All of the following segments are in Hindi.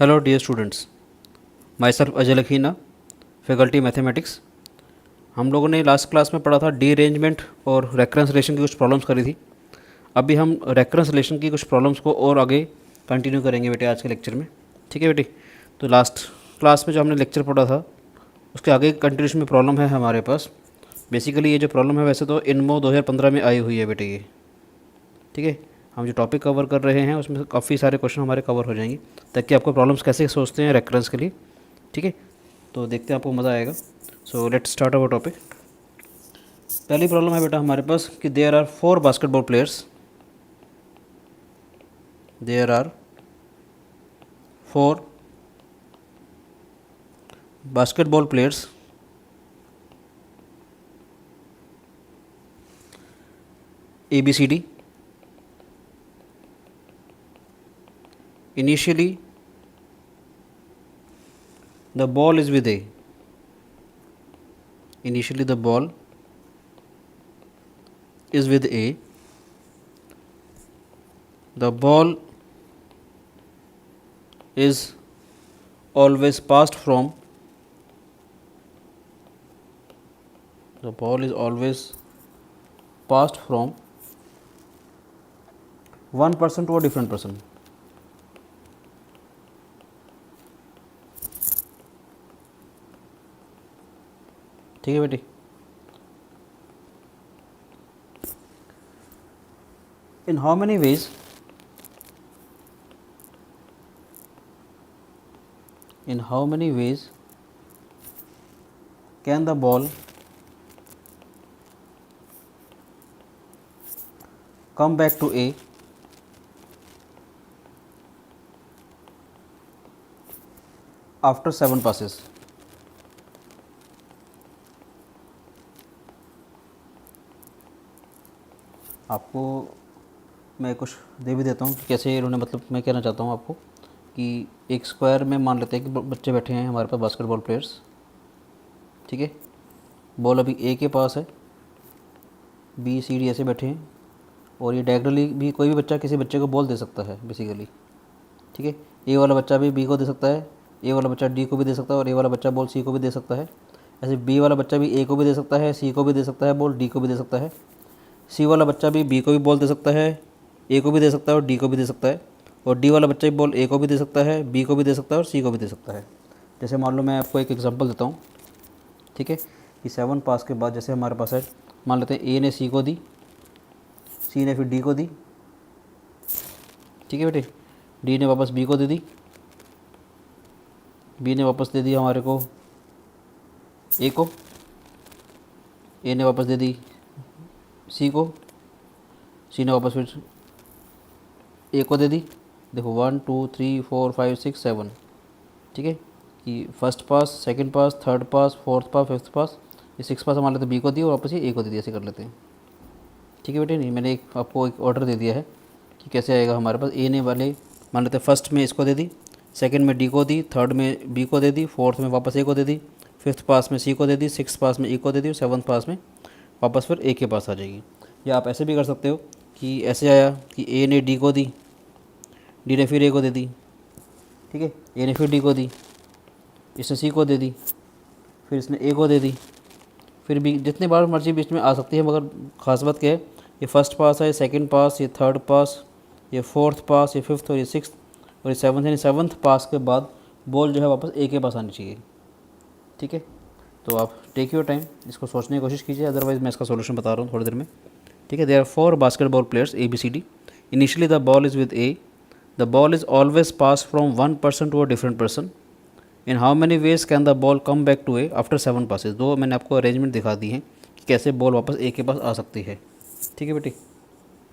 Hello dear students, myself Ajay Lakhina, faculty mathematics. हम लोगों ने लास्ट क्लास में पढ़ा था डी अरेंजमेंट और रेकरेंस रिलेशन की कुछ प्रॉब्लम्स करी थी। अभी हम रेकरेंस रिलेशन की कुछ प्रॉब्लम्स को और आगे कंटिन्यू करेंगे बेटे आज के लेक्चर में। ठीक है बेटे। तो लास्ट क्लास में जो हमने लेक्चर पढ़ा था उसके आगे कंटिन्यूशन में प्रॉब्लम है हमारे पास। बेसिकली ये जो प्रॉब्लम है वैसे तो इनमो 2015 में आई हुई है बेटे ये। ठीक है। हम जो टॉपिक कवर कर रहे हैं उसमें काफ़ी सारे क्वेश्चन हमारे कवर हो जाएंगे, ताकि आपको प्रॉब्लम्स कैसे सोचते हैं रेकरेंस के लिए। ठीक है। तो देखते हैं, आपको मज़ा आएगा। So let's start our topic. पहली प्रॉब्लम है बेटा हमारे पास कि there are 4 basketball players. There are 4 basketball players ABCD. Initially the ball is with A. Initially the ball is with A. The ball is always passed from the ball is always passed from one person to a different person. ठीक है बेटी। In how many ways can the ball come back to A after 7 passes? आपको मैं कुछ दे भी देता हूँ कि कैसे इन्होंने, मतलब मैं कहना चाहता हूँ आपको कि एक स्क्वायर में मान लेते हैं कि बच्चे बैठे हैं हमारे पास बास्केटबॉल प्लेयर्स। ठीक है। बॉल अभी ए के पास है, बी सी डी ऐसे बैठे हैं, और ये डायगोनली भी कोई भी बच्चा किसी बच्चे को बॉल दे सकता है बेसिकली। ठीक है। ए वाला बच्चा भी बी को दे सकता है, ए वाला बच्चा डी को भी दे सकता है, और ए वाला बच्चा बॉल सी को भी दे सकता है। ऐसे बी वाला बच्चा भी ए को भी दे सकता है, सी को भी दे सकता है, बॉल डी को भी दे सकता है। सी वाला बच्चा भी बी को भी बॉल दे सकता है, ए को भी दे सकता है और डी को भी दे सकता है। और डी वाला बच्चा भी बॉल ए को भी दे सकता है, बी को भी दे सकता है और सी को भी दे सकता है। जैसे मान लो मैं आपको एक एग्जांपल देता हूँ। ठीक है। कि 7 पास के बाद जैसे हमारे पास है, मान लेते हैं ए ने सी को दी, सी ने फिर डी को दी। ठीक है बेटे। डी ने वापस बी को दे दी, बी ने वापस दे दी हमारे को ए को, ए ने वापस दे दी सी को, सी ने वापस फिर ए को दे दी। देखो 1 2 3 4 5 6 7। ठीक है। कि first pass, second pass, third pass, fourth pass, fifth pass, ये 6 पास मान लेते बी को दी और वापस ये ए को दे दिया, ऐसे कर लेते हैं। ठीक है बेटे। नहीं, मैंने आपको एक ऑर्डर दे दिया है कि कैसे आएगा हमारे पास। ए ने वाले मान लेते फर्स्ट में इसको दे दी, सेकंड में डी को दी, थर्ड में बी को दे दी, फोर्थ में वापस ए को दे दी, फिफ्थ पास में सी को दे दी, सिक्स पास में ई को दे दी, और सेवन्थ पास में वापस फिर ए के पास आ जाएगी। या आप ऐसे भी कर सकते हो कि ऐसे आया कि ए ने डी को दी, डी ने फिर ए को दे दी। ठीक है। ए ने फिर डी को दी, इसने सी को दे दी, फिर इसने ए को दे दी। फिर भी जितने बार मर्जी बीच में आ सकती है, मगर ख़ास बात क्या है, ये फर्स्ट पास है, सेकंड पास, ये थर्ड पास, ये फोर्थ पास, ये फिफ्थ और ये सिक्स्थ और ये सेवन्थ, यानी सेवन्थ पास के बाद बॉल जो है वापस ए के पास आनी चाहिए। ठीक है। तो आप टेक योर टाइम, इसको सोचने की कोशिश कीजिए, अदरवाइज़ मैं इसका सोल्यूशन बता रहा हूँ थोड़ी देर में। ठीक है। There are 4 basketball players ABCD. Initially the ball is with A, the ball is always pass from one person to a different person. In how many ways can the ball come back to A after 7 passes. दो मैंने आपको अरेंजमेंट दिखा दी है कि कैसे बॉल वापस ए के पास आ सकती है। ठीक है बेटी।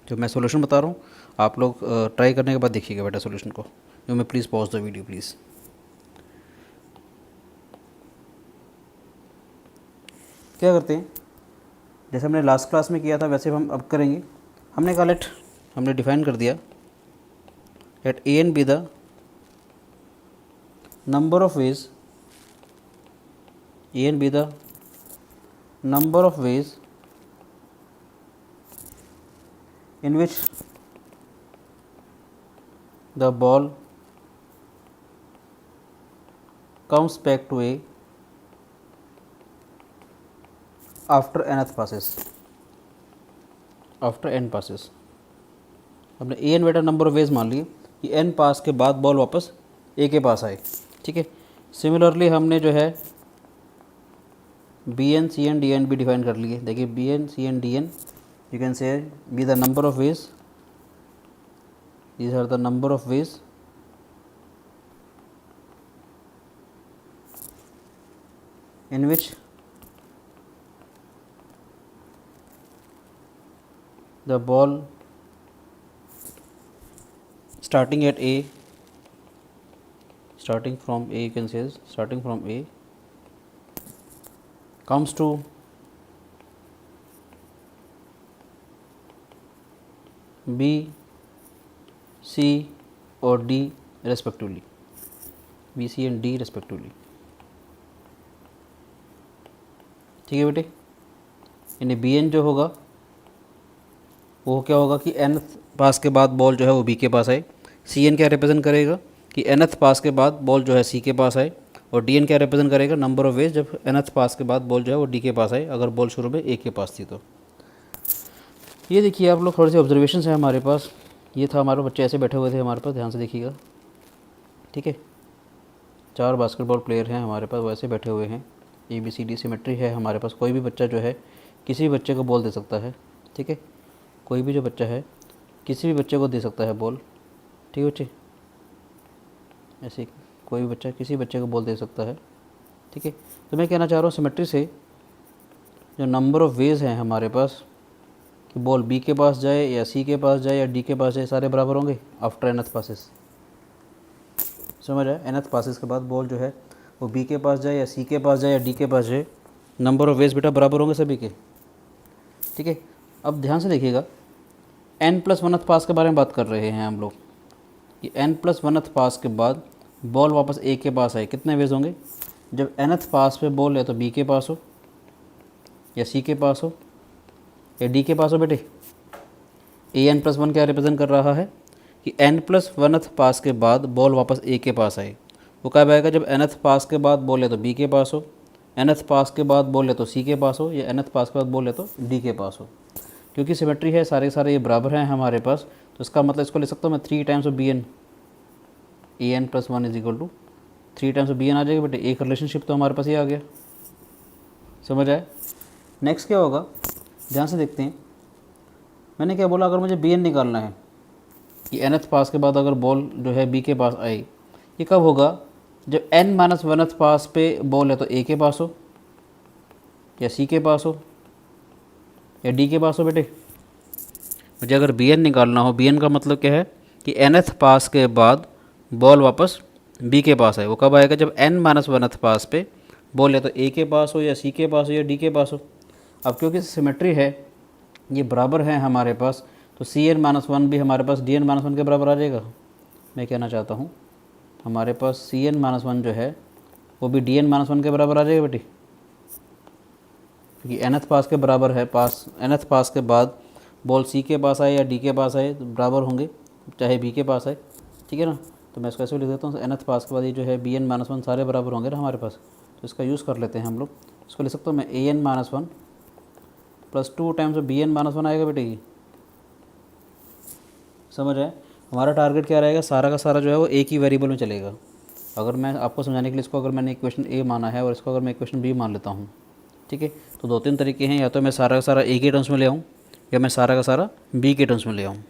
जो मैं सोल्यूशन बता रहा हूँ आप लोग ट्राई करने के बाद देखिएगा बेटा सोल्यूशन को। जो मैं please pause the video please. क्या करते हैं, जैसे हमने लास्ट क्लास में किया था वैसे हम अब करेंगे। हमने कहा लेट, हमने डिफाइन कर दिया let A and B the number of ways, A and B the number of ways in which the ball comes back to A after nth passes, after n passes। हमने ए एन बेटा नंबर ऑफ वेज मान लिए कि n पास के बाद बॉल वापस ए के पास आए, ठीक है। सिमिलरली हमने जो है B N C N D N भी डिफाइन कर लिए। देखिए B N C N D N you can say B the number of ways, these are the number of ways in which the ball starting at A, starting from A, you can say starting from A comes to B, C और D respectively, B, C and D respectively, ठीक है बेटे। यानी बी एन जो होगा वो क्या होगा कि एन पास के बाद बॉल जो है वो बी के पास आए। सी एन क्या रिप्रेजेंट करेगा कि एनथ पास के बाद बॉल जो है सी के पास आए। और डी एन क्या रिप्रेजेंट करेगा नंबर ऑफ वेज जब एनथ पास के बाद बॉल जो है वो डी के पास आए, अगर बॉल शुरू में ए के पास थी तो। ये देखिए आप लोग थोड़े से ऑब्जर्वेशन है हमारे पास। ये था हमारे बच्चे ऐसे बैठे हुए थे हमारे पास, ध्यान से देखिएगा, ठीक है। 4 बास्केटबॉल प्लेयर हैं हमारे पास, वैसे बैठे हुए हैं। A B C D symmetry है हमारे पास। कोई भी बच्चा जो है किसी भी बच्चे को बॉल दे सकता है, ठीक है। कोई भी जो बच्चा है किसी भी बच्चे को दे सकता है बॉल, ठीक है बच्चे। ऐसे कोई भी बच्चा किसी बच्चे को बॉल दे सकता है, ठीक है। तो मैं कहना चाह रहा हूँ सिमेट्री से जो नंबर ऑफ वेज हैं हमारे पास कि बॉल बी के पास जाए या सी के पास जाए या डी के पास जाए, सारे बराबर होंगे आफ्टर एनथ पासेस। समझ आए, एनथ पासेस के बाद बॉल जो है वो बी के पास जाए या सी के पास जाए या डी के पास जाए, नंबर ऑफ वेज बेटा बराबर होंगे सभी के, ठीक है। अब ध्यान से देखिएगा, n+1th पास के बारे में बात कर रहे हैं हम लोग कि n+1th पास के बाद बॉल वापस ए के पास आए, कितने वेज होंगे। जब nth पास पे बॉल है तो बी के पास हो या सी के पास हो या डी के पास हो बेटे। an+1 क्या रिप्रेजेंट कर रहा है कि n+1th पास के बाद बॉल वापस ए के पास आए। वो कब आएगा जब nth पास के बाद बॉल है तो बी के पास हो, nth पास के बाद बॉल है तो सी के पास हो या nth पास के बाद बॉल है तो डी के पास हो। क्योंकि सिमेट्री है, सारे सारे ये बराबर हैं हमारे पास, तो इसका मतलब इसको ले सकता हूँ मैं 3 times of B N, A N plus 1 is equal to 3 times of B N आ जाएगा बेटे। एक रिलेशनशिप तो हमारे पास ये आ गया, समझ आए। नेक्स्ट क्या होगा, ध्यान से देखते हैं। मैंने क्या बोला, अगर मुझे बी एन निकालना है कि nth पास के बाद अगर बॉल जो है बी के पास आई, ये कब होगा जब n-1th पास पे बॉल है तो ए के पास हो या सी के पास हो या डी के पास हो बेटे। मुझे अगर बी एन निकालना हो, बी एन का मतलब क्या है कि nth पास के बाद बॉल वापस बी के पास आए। वो कब आएगा जब n-1th पास पे बॉल है तो ए के पास हो या सी के पास हो या डी के पास हो। अब क्योंकि सिमेट्री है, ये बराबर है हमारे पास, तो Cn-1 भी हमारे पास Dn-1 के बराबर आ जाएगा। मैं कहना चाहता हूँ हमारे पास Cn-1 जो है वो भी Dn-1 के बराबर आ जाएगा बेटी, क्योंकि nth पास के बराबर है। nth पास के बाद बॉल सी के पास आए या डी के पास आए तो बराबर होंगे, चाहे बी के पास आए, ठीक है ना। तो मैं इसको ऐसे लिख देता हूँ, nth पास के बाद ये जो है Bn-1 सारे बराबर होंगे ना हमारे पास। तो इसका यूज़ कर लेते हैं हम लोग। इसको लिख सकता हूँ मैं An-1 प्लस 2 टाइम्स Bn-1 आएगा बेटे की, समझ आए। हमारा टारगेट क्या रहेगा, सारा का सारा जो है वो एक ही वेरिएबल में चलेगा। अगर मैं आपको समझाने के लिए इसको अगर मैंने इक्वेशन ए माना है और इसको अगर मैं इक्वेशन बी मान लेता हूँ, ठीक है, तो 2-3 तरीके हैं, या तो मैं सारा का सारा ए के टर्म्स में ले आऊँ या मैं सारा का सारा बी के टर्म्स में ले आऊँ,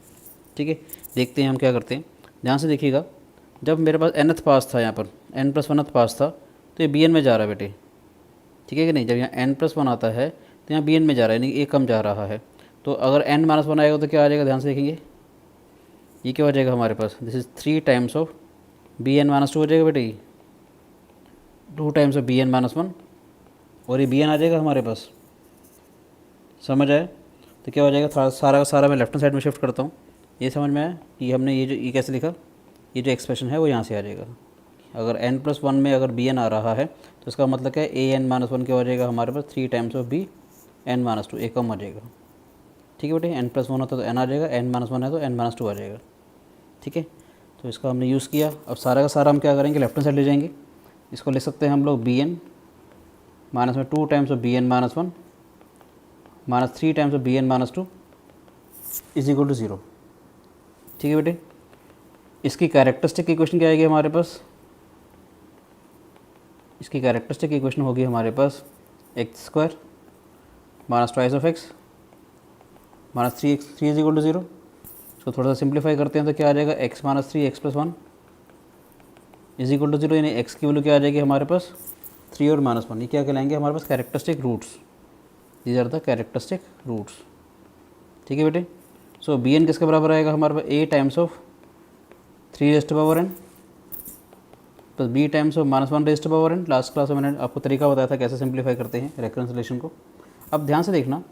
ठीक है। देखते हैं हम क्या करते हैं, ध्यान से देखिएगा। जब मेरे पास nth पास था, यहाँ पर n+1th पास था, तो ये बी एन में जा रहा है बेटे, ठीक है कि नहीं। जब यहाँ n+1 आता है तो यहाँ बी एन में जा रहा है, यानी ए कम जा रहा है। तो अगर n-1 आएगा तो क्या आ जाएगा, ध्यान से देखेंगे, ये क्या हो जाएगा हमारे पास, this is 3 times of Bn-2 हो जाएगा बेटे, 2 टाइम्स ऑफ Bn-1 और ये Bn आ जाएगा हमारे पास, समझ आए। तो क्या हो जाएगा, सारा का सारा मैं लेफ्ट हैंड साइड में शिफ्ट करता हूँ। ये समझ में आया कि हमने ये कैसे लिखा, ये जो एक्सप्रेशन है वो यहाँ से आ जाएगा। अगर n+1 में अगर Bn आ रहा है तो इसका मतलब क्या है, An-1 क्या हो जाएगा हमारे पास 3 टाइम्स ऑफ Bn-2, ए कम आ जाएगा, ठीक है बेटे। n+1 होता है तो n आ जाएगा, n-1 है तो n-2 आ जाएगा, ठीक है। तो इसका हमने यूज़ किया। अब सारा का सारा हम क्या करेंगे, लेफ्ट हैंड साइड ले जाएंगे। इसको लिख सकते हैं हम लोग बी एन माइनस में 2 times of B N minus 1 minus 3 times of B N minus 2 is equal to 0। ठीक है बेटे, इसकी कैरेक्टरिस्टिक इक्वेशन क्या आएगी हमारे पास, इसकी कैरेक्टरिस्टिक इक्वेशन होगी हमारे पास X square minus twice of X minus 3 is equal to 0। इसको थोड़ा सा सिंप्लीफाई करते हैं तो क्या आ जाएगा, X minus 3 X plus 1 is equal to 0, यानी एक्स की वैल्यू क्या आ जाएगी हमारे पास 3 और माइनस 1, ये क्या कहलाएंगे हमारे पास characteristic roots, these are the characteristic roots. ठीक है बेटे, सो बी एन किसके बराबर आएगा हमारे पास, A times of 3 raised power N plus B times of minus 1 raised power N. Last class में मैंने आपको तरीका बताया था कैसे सिंप्लीफाई करते हैं रेकन्सिलेशन को। अब ध्यान से देखना,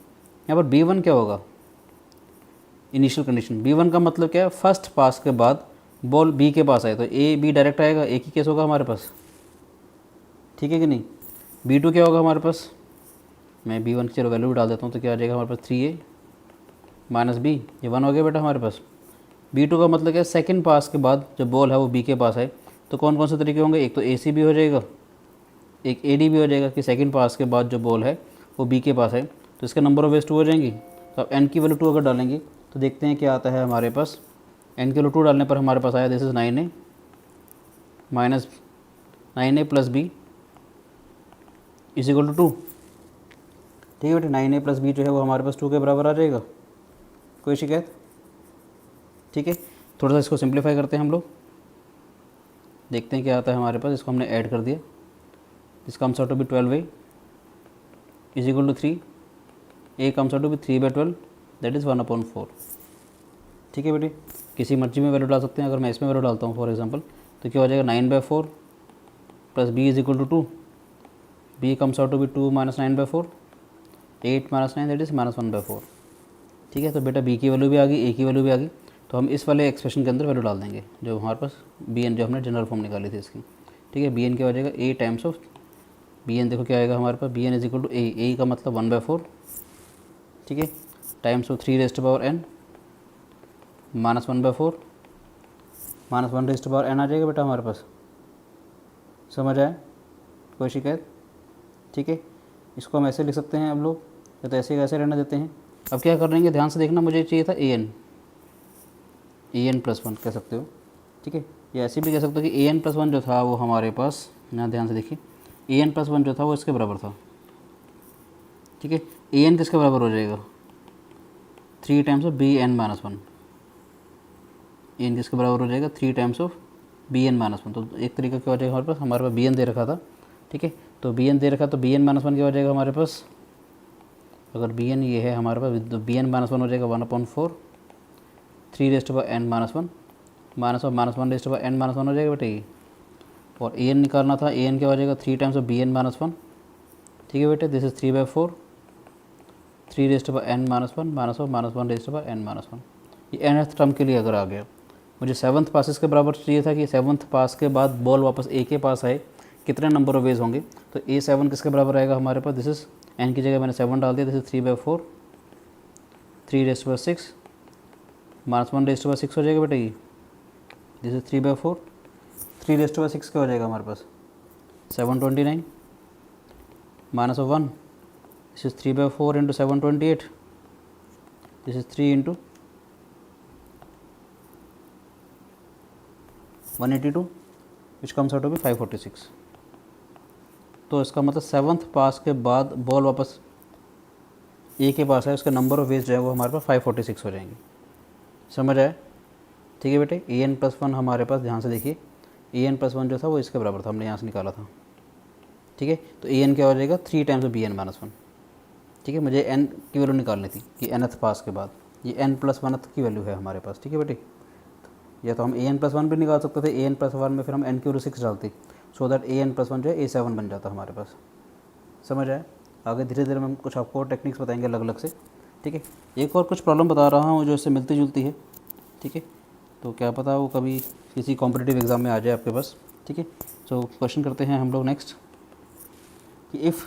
यहाँ पर B1 क्या होगा, इनिशियल कंडीशन। B1 का मतलब क्या है, फर्स्ट पास के बाद बॉल B के पास आए तो A B डायरेक्ट आएगा, एक ही केस होगा हमारे पास, ठीक है कि नहीं। B2 क्या होगा हमारे पास, मैं B1 की चलो वैल्यू भी डाल देता हूँ तो क्या आ जाएगा हमारे पास 3A माइनस B, ये 1 हो गया बेटा हमारे पास। B2 का मतलब क्या है, सेकेंड पास के बाद जब बॉल है वो B के पास आए तो कौन कौन से तरीके होंगे, एक तो AC भी हो जाएगा, एक AD भी हो जाएगा कि सेकेंड पास के बाद जो बॉल है वो B के पास है, तो इसका नंबर ऑफ वेज 2 हो जाएंगी। तो अब n की वैल्यू 2 अगर डालेंगे तो देखते हैं क्या आता है हमारे पास। n की वैल्यू 2 डालने पर हमारे पास आया this is 9A minus 9A plus B is equal to 2। ठीक है बेटे, 9A प्लस B जो है वो हमारे पास 2 के बराबर आ जाएगा, कोई शिकायत। ठीक है, थोड़ा सा इसको सिंप्लीफाई करते हैं हम लोग, देखते हैं क्या आता है हमारे पास। इसको हमने ऐड कर दिया, this comes out to be 12A is equal to 3, A comes out to be 3/12 that is 1/4। ठीक है बेटे, किसी मर्जी में वैल्यू डाल सकते हैं। अगर मैं इसमें वैल्यू डालता हूँ फॉर एग्जांपल तो क्या हो जाएगा 9/4 plus B is equal to 2, B comes out to be 2 minus 9/4, 8 minus 9 that is minus 1/4। ठीक है, तो बेटा B की वैल्यू भी आ गई, A की वैल्यू भी आ गई, तो हम इस वाले एक्सप्रेशन के अंदर वैल्यू डाल देंगे जो हमारे पास BN जो हमने जनरल फॉर्म निकाली थी इसकी। ठीक है, BN क्या हो जाएगा, A टाइम्स ऑफ BN, देखो क्या आएगा हमारे पास, BN is equal to A का मतलब 1/4, ठीक है, times of 3 raised power n minus 1/4 minus 1 raised power n आ जाएगा बेटा हमारे पास। समझ आया, कोई शिकायत। ठीक है, इसको हम ऐसे लिख सकते हैं हम लोग, या तो ऐसे कैसे रहने देते हैं। अब क्या कर लेंगे, ध्यान से देखना, मुझे चाहिए था an प्लस 1 कह सकते हो। ठीक है, या ऐसे भी कह सकते हो कि an प्लस 1 जो था वो हमारे पास, यहाँ ध्यान से देखिए, an प्लस 1 जो था वो इसके बराबर था। ठीक है, an किसके बराबर हो जाएगा, 3 times of bn minus 1, an किसके बराबर हो जाएगा 3 टाइम्स ऑफ bn माइनस 1। तो एक तरीका क्या हो जाएगा हमारे पास bn दे रखा था। ठीक है, तो bn दे रखा तो bn माइनस 1 क्या हो जाएगा हमारे पास, अगर bn ये है हमारे पास तो bn माइनस 1 हो जाएगा 1/4 3 raised power n minus 1 minus of minus 1 raised power n minus 1 हो जाएगा बेटे ये। और an निकालना था, an क्या हो जाएगा 3 टाइम्स ऑफ bn माइनस 1। ठीक है बेटे, this is 3/4 3 raised power n minus 1 minus of minus 1 raised power n minus 1। ये nth टर्म के लिए अगर आ गया, मुझे 7th पासिस के बराबर चाहिए था कि 7th पास के बाद बॉल वापस A के पास आए, कितने नंबर ऑफ वेज होंगे, तो A7 किसके बराबर आएगा हमारे पास, दिस इज n की जगह मैंने 7 डाल दिया, this is 3/4 3 raised power 6 minus 1 raised power 6 हो जाएगा बेटा ये, दिस इज 3/4 3 रेस्ट पावर 6 क्या हो जाएगा हमारे पास 729 minus of 1, this is 3/4 into 728, this is 3 into 182 which comes out to be 546। तो इसका मतलब 7th पास के बाद बॉल वापस A के पास है, उसका नंबर ऑफ वेज जो है वो हमारे पास 546 हो जाएंगे। समझ आया। ठीक है बेटे, an प्लस 1 हमारे पास, ध्यान से देखिए, an प्लस 1 जो था वो इसके बराबर था, हमने यहाँ से निकाला था। ठीक है, तो an क्या हो जाएगा 3 टाइम्स ऑफ bn माइनस 1। ठीक है, मुझे n की वैल्यू निकालनी थी कि nth पास के बाद, ये n प्लस 1th की वैल्यू है हमारे पास। ठीक है बेटे, या तो हम an प्लस 1 भी निकाल सकते थे, an प्लस 1 में फिर हम n की वैल्यू 6 डालते, सो दैट an प्लस 1 जो है A7 बन जाता हमारे पास। समझ आया। आगे धीरे धीरे हम कुछ आपको और टेक्निक्स बताएंगे अलग अलग से। ठीक है, एक और कुछ प्रॉब्लम बता रहा हूँ जो इससे मिलती जुलती है। ठीक है, तो क्या पता वो कभी किसी कॉम्पिटिटिव एग्ज़ाम में आ जाए आपके पास। ठीक है, तो क्वेश्चन करते हैं हम लोग नेक्स्ट कि if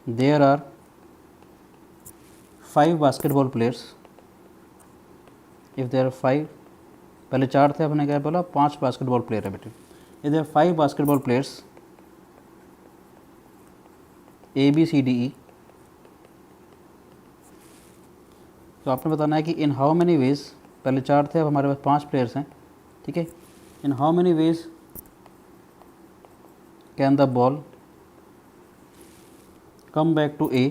there are 5 basketball players, if there are 5, पहले 4 थे, आपने क्या बोला 5 बास्केटबॉल प्लेयर है बेटे। if there are 5 basketball players A B C D E, तो आपने बताना है कि इन हाउ मैनी वेज, पहले 4 थे, अब हमारे पास 5 प्लेयर्स हैं, ठीक है। In how many ways can the ball come back to A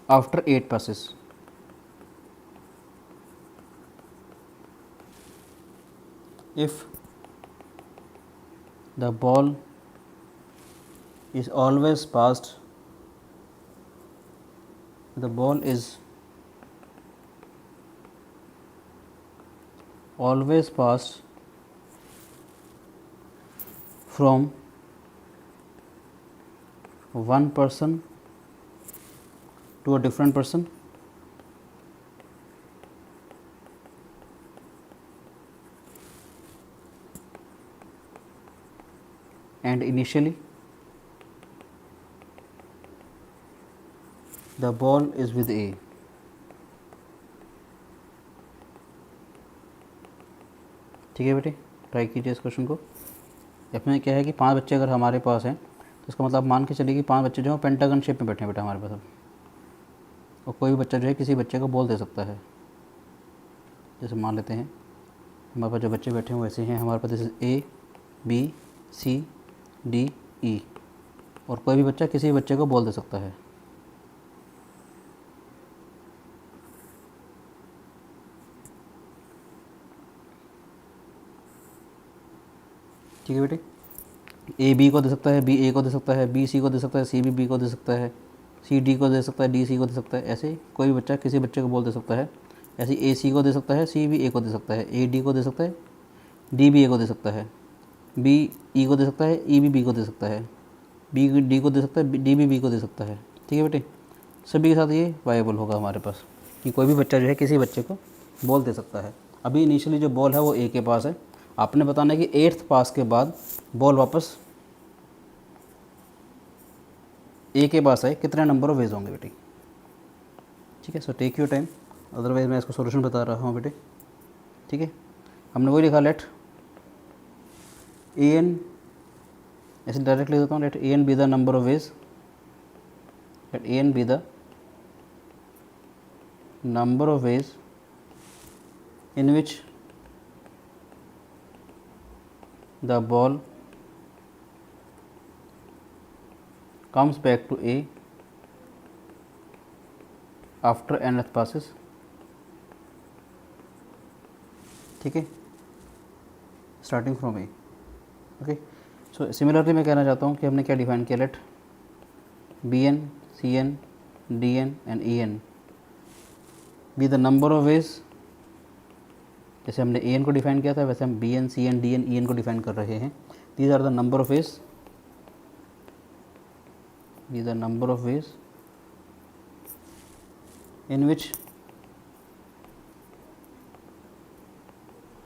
after 8 passes। If the ball is always passed, the ball is always passed from one person to a different person, and initially the ball is with A। ठीक है बेटे, ट्राई कीजिए इस क्वेश्चन को। इसमें क्या है कि 5 बच्चे अगर हमारे पास हैं तो इसका मतलब मान के चलिए कि 5 बच्चे जो हैं पेंटागन शेप में बैठे हैं बेटा हमारे पास अब, और कोई भी बच्चा जो है किसी बच्चे को बॉल दे सकता है। जैसे मान लेते हैं हमारे पास जो बच्चे बैठे हैं वैसे हैं, हमारे पास जैसे A B C D E, और कोई भी बच्चा किसी बच्चे को बॉल दे सकता है। ठीक है बेटे, A B को दे सकता है, B A को दे सकता है, B C को दे सकता है, C B को दे सकता है, C D को दे सकता है, D C को दे सकता है। ऐसे कोई भी बच्चा किसी बच्चे को बॉल दे सकता है। ऐसे A C को दे सकता है, C B A को दे सकता है, A D को दे सकता है, D B A को दे सकता है, B E को दे सकता है, E B B को दे सकता है, B D को दे सकता है, D B B को दे सकता है। ठीक है बेटे, सभी के साथ ये वायबल होगा हमारे पास कि कोई भी बच्चा जो है किसी बच्चे को बॉल दे सकता है। अभी इनिशियली जो बॉल है वो A के पास है, आपने बताना है कि 8th पास के बाद बॉल वापस A के पास है, कितने नंबर ऑफ वेज होंगे बेटे। ठीक है, so take your time, otherwise मैं इसको सॉल्यूशन बता रहा हूँ बेटे। ठीक है, हमने वही लिखा, लेट A n, ऐसे डायरेक्ट लिख देता हूँ, let A n be the number of ways, let A n be the number of ways in which the ball comes back to A after nth passes। ठीक है, starting from A। Okay, so similarly मैं कहना चाहता हूँ कि हमने क्या डिफाइन किया, let B n C n D n and E n be the number of ways. जैसे हमने A n को डिफाइन किया था वैसे हम B n C n D n E n को डिफाइन कर रहे हैं। These are the number of ways, these are number of ways in which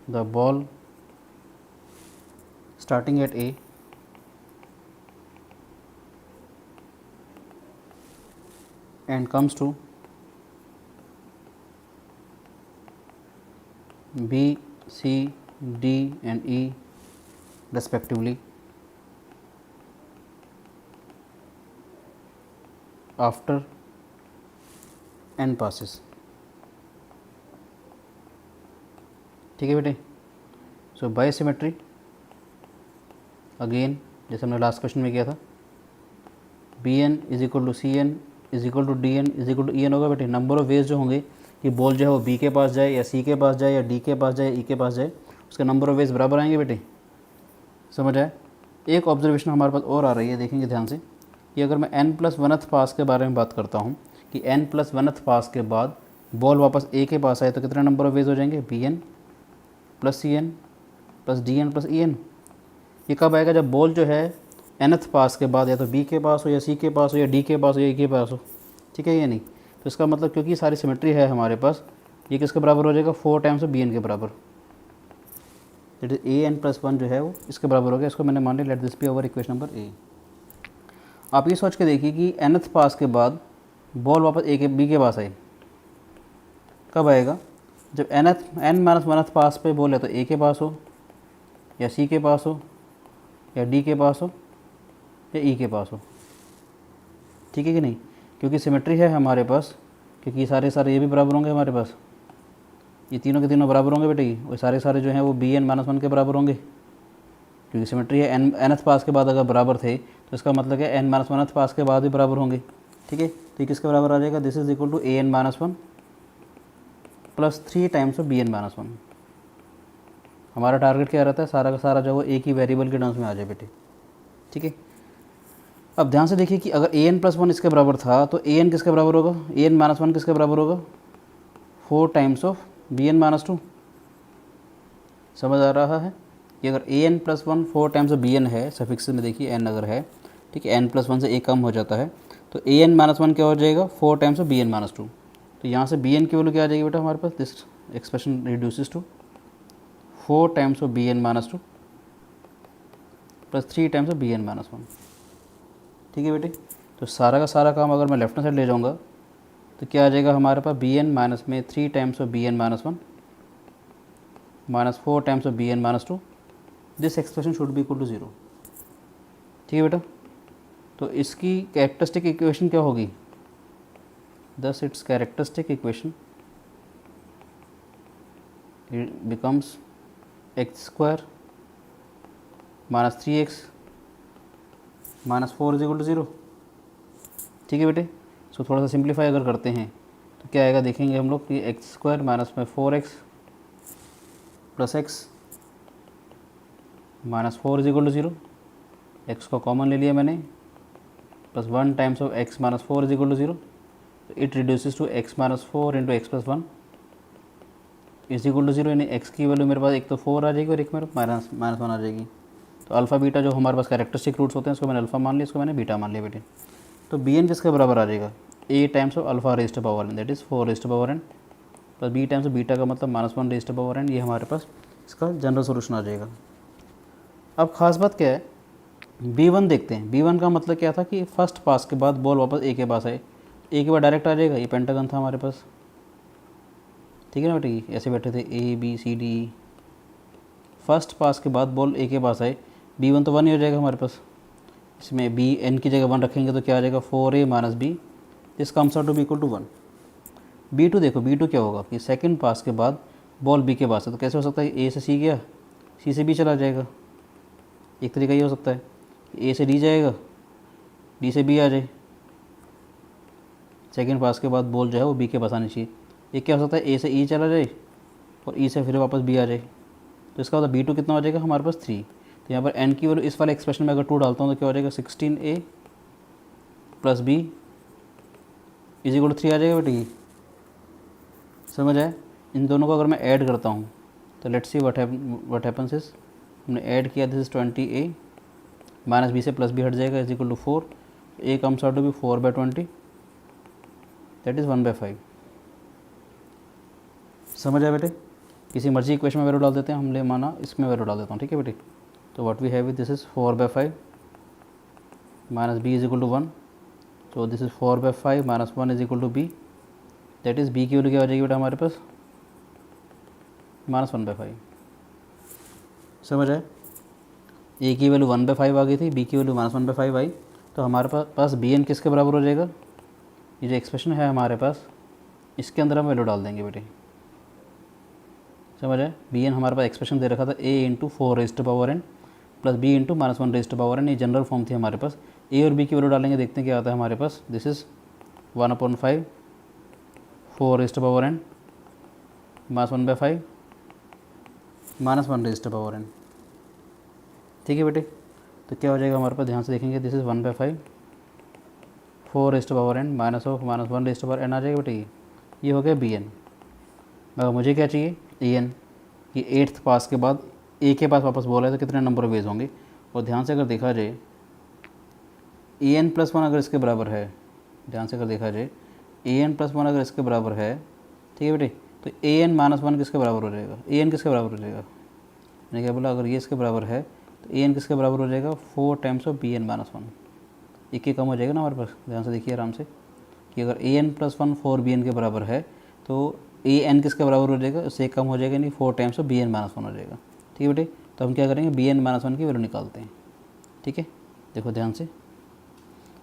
the ball starting at A and comes to B, C, D and E respectively after n passes। ठीक है बेटे, सो बाय सिमेट्री अगेन जैसे हमने लास्ट क्वेश्चन में किया था, B N is equal to C N is equal to D N is equal to E N होगा बेटे। नंबर ऑफ वेज जो होंगे कि बॉल जो है वो बी के पास जाए या सी के पास जाए या डी के पास जाए, ई के पास जाए, उसके नंबर ऑफ वेज बराबर आएंगे बेटे। समझ आए। एक ऑब्जर्वेशन हमारे पास और आ रही है, देखेंगे ध्यान से, कि अगर मैं n+1th पास के बारे में बात करता हूँ कि n+1th पास के बाद बॉल वापस ए के पास आए तो कितने नंबर ऑफ वेज हो जाएंगे, B N plus C N plus D N plus E N. ये कब आएगा, जब बॉल जो है nth पास के बाद या तो बी के पास हो या सी के पास हो या डी के पास हो या ई के पास हो। ठीक है, ये नहीं तो इसका मतलब क्योंकि सारी सिमेट्री है हमारे पास, ये किसके बराबर हो जाएगा, 4 टाइम्स बी एन के बराबर। दैट इज an+1 जो है वो इसके बराबर हो गया। इसको मैंने मान लिया, let this be our equation number A. आप ये सोच के देखिए कि nth पास के बाद बॉल वापस ए के बी के पास आई, कब आएगा, जब n माइनस वन पास पे बोले तो ए के पास हो या सी के पास हो या डी के पास हो या ई के पास हो, ठीक है कि नहीं, क्योंकि सिमेट्री है हमारे पास, क्योंकि सारे ये भी बराबर होंगे हमारे पास, ये तीनों के तीनों बराबर होंगे बेटे, ये और सारे जो हैं वो बी एन माइनस वन के बराबर होंगे, क्योंकि सिमेट्री है nth पास के बाद अगर बराबर थे तो इसका मतलब है n माइनस वन पास के बाद भी बराबर होंगे, ठीक है। तो ये किसके बराबर आ जाएगा, this is equal to A N minus one plus 3 times of B N minus one. हमारा टारगेट क्या रहता है, सारा का सारा जो वो एक ही वेरिएबल के टर्म्स में आ जाए बेटे, ठीक है। अब ध्यान से देखिए कि अगर ए एन प्लस वन इसके बराबर था तो ए एन किसके बराबर होगा, ए एन माइनस वन किसके बराबर होगा, 4 times of B N minus two. समझ आ रहा है कि अगर A N plus one 4 times of B N है, सफिक्स में देखिए एन अगर है, ठीक है, एन प्लस वन से ए कम हो जाता है तो ए एन माइनस वन क्या हो जाएगा, 4 times of B N minus two. तो यहाँ से बी एन की वैल्यू क्या आ जाएगी बेटा हमारे पास, this expression reduces to 4 times of B N minus two plus 3 times of B N minus one, ठीक है बेटे। तो सारा का सारा काम अगर मैं लेफ्ट हैंड साइड ले जाऊँगा तो क्या आ जाएगा हमारे पास, बी एन माइनस में 3 times of B N minus one minus 4 times of B N minus two, this expression should be equal to 0, ठीक है बेटा। तो इसकी कैरेक्टरिस्टिक इक्वेशन क्या होगी, thus its characteristic equation it becomes x square minus 3x minus 4 is equal to 0, ठीक है बेटे। सो थोड़ा सा सिंप्लीफाई अगर करते हैं तो क्या आएगा, देखेंगे हम लोग कि एक्स स्क्वायर माइनस में 4x plus X minus 4 is equal to 0, X को कॉमन ले लिया मैंने, plus 1 times of x minus 4 is equal to 0, it reduces to x minus 4 into X plus 1 is equal to 0, यानी x की वैल्यू मेरे पास एक तो 4 आ जाएगी और एक मेरे माइनस 1 आ जाएगी। तो अल्फ़ा बीटा जो हमारे पास कैरेक्टरिस्टिक रूट्स होते हैं उसको मैंने अल्फ़ा मान लिया, इसको मैंने बीटा मान लिया बेटे। तो बी एन किसके बराबर आ जाएगा, A times of alpha raised power N, that is 4 raised power N plus B times of beta का मतलब -1 रेस्ट पावर एन, ये हमारे पास इसका जनरल सोल्यूशन आ जाएगा। अब खास बात क्या है, B1 देखते हैं। B1 का मतलब क्या था कि फर्स्ट पास के बाद बॉल वापस ए के पास आए, ए के बाद डायरेक्ट आ जाएगा, ये पेंटागन था हमारे पास, ठीक है ना बेटे, ऐसे बैठे थे A B C D E, first pass के बाद बॉल ए के पास आए, B1 तो 1 ही हो जाएगा हमारे पास, इसमें बी एन की जगह 1 रखेंगे तो क्या आ जाएगा 4a minus B, this comes out to be equal to 1। B2 देखो, B2 क्या होगा कि सेकंड पास के बाद बॉल बी के पास है तो कैसे हो सकता है, ए से सी गया, सी से बी चला जाएगा, एक तरीका ये हो सकता है ए से डी जाएगा, डी से बी आ जाए, सेकंड पास के बाद बॉल जो है वो बी के पास आनी चाहिए। एक क्या हो सकता है, ए से ई चला जाए और ई से फिर वापस बी आ जाए, तो इसका मतलब B2 कितना हो जाएगा हमारे पास 3। तो यहाँ पर एन की वैल्यू इस वाले एक्सप्रेशन में अगर 2 डालता हूँ तो क्या हो जाएगा 16a plus B is equal to 3 आ जाएगा बेटे, समझ आए। इन दोनों को अगर मैं ऐड करता हूँ तो let's see what happens is, हमने ऐड किया, this is 20a minus B से प्लस बी हट जाएगा is equal to 4, A comes out to be 4/20, that is 1/5। समझ आए बेटे, किसी मर्जी इक्वेशन में वैल्यू डाल देते हैं, हमने माना इसमें वैल्यू डाल देता हूँ, ठीक है बेटे। तो what we have this is 4/5 minus B is equal to 1, तो this is 4/5 minus 1 is equal to B, that is B की वैल्यू क्या हो जाएगी बेटा हमारे पास -1/5। समझ आए, ए की वैल्यू 1/5 आ गई थी, बी की वैल्यू -1/5 आई, तो हमारे पास बी एन किसके बराबर हो जाएगा, ये जो एक्सप्रेशन है हमारे पास इसके अंदर हम वैल्यू डाल देंगे बेटे। समझ आए, बी एन हमारे पास एक्सप्रेशन दे रखा था A into 4 raised power N plus B into -1 raised power N, ये जनरल फॉर्म थी हमारे पास। ए और बी की वैल्यू डालेंगे, देखते हैं क्या आता है हमारे पास, this is 1/5 4 raised power N -1/5 -1 raised power N, ठीक है बेटे। तो क्या हो जाएगा हमारे पास, ध्यान से देखेंगे, this is 1/5 4 raised power N -1 raised power N आ जाएगा बेटे, ये हो गया बी एन। मगर मुझे क्या चाहिए, ए एन, कि 8th पास के बाद ए के पास वापस बोला है तो कितने नंबर वेज होंगे। और ध्यान से अगर देखा जाए ए एन प्लस 1 अगर इसके बराबर है, ध्यान से अगर देखा जाए ए एन प्लस 1 अगर इसके बराबर है, ठीक है बेटे, तो ए एन -1 किसके बराबर हो जाएगा, ए एन किसके बराबर हो जाएगा, मैंने क्या बोला, अगर ये इसके बराबर है तो ए एन किसके बराबर हो जाएगा 4 टाइम्स ऑफ बी एन -1, एक ही कम हो जाएगा ना हमारे पास। ध्यान से देखिए आराम से कि अगर A N plus 1 4 B N के बराबर है तो ए एन किसके बराबर हो जाएगा, उससे कम हो जाएगा, नहीं 4 times of B N minus one हो जाएगा। ठीक है बेटे, तो हम क्या करेंगे, बी एन माइनस वन की वैल्यू निकालते हैं। ठीक है, देखो ध्यान से,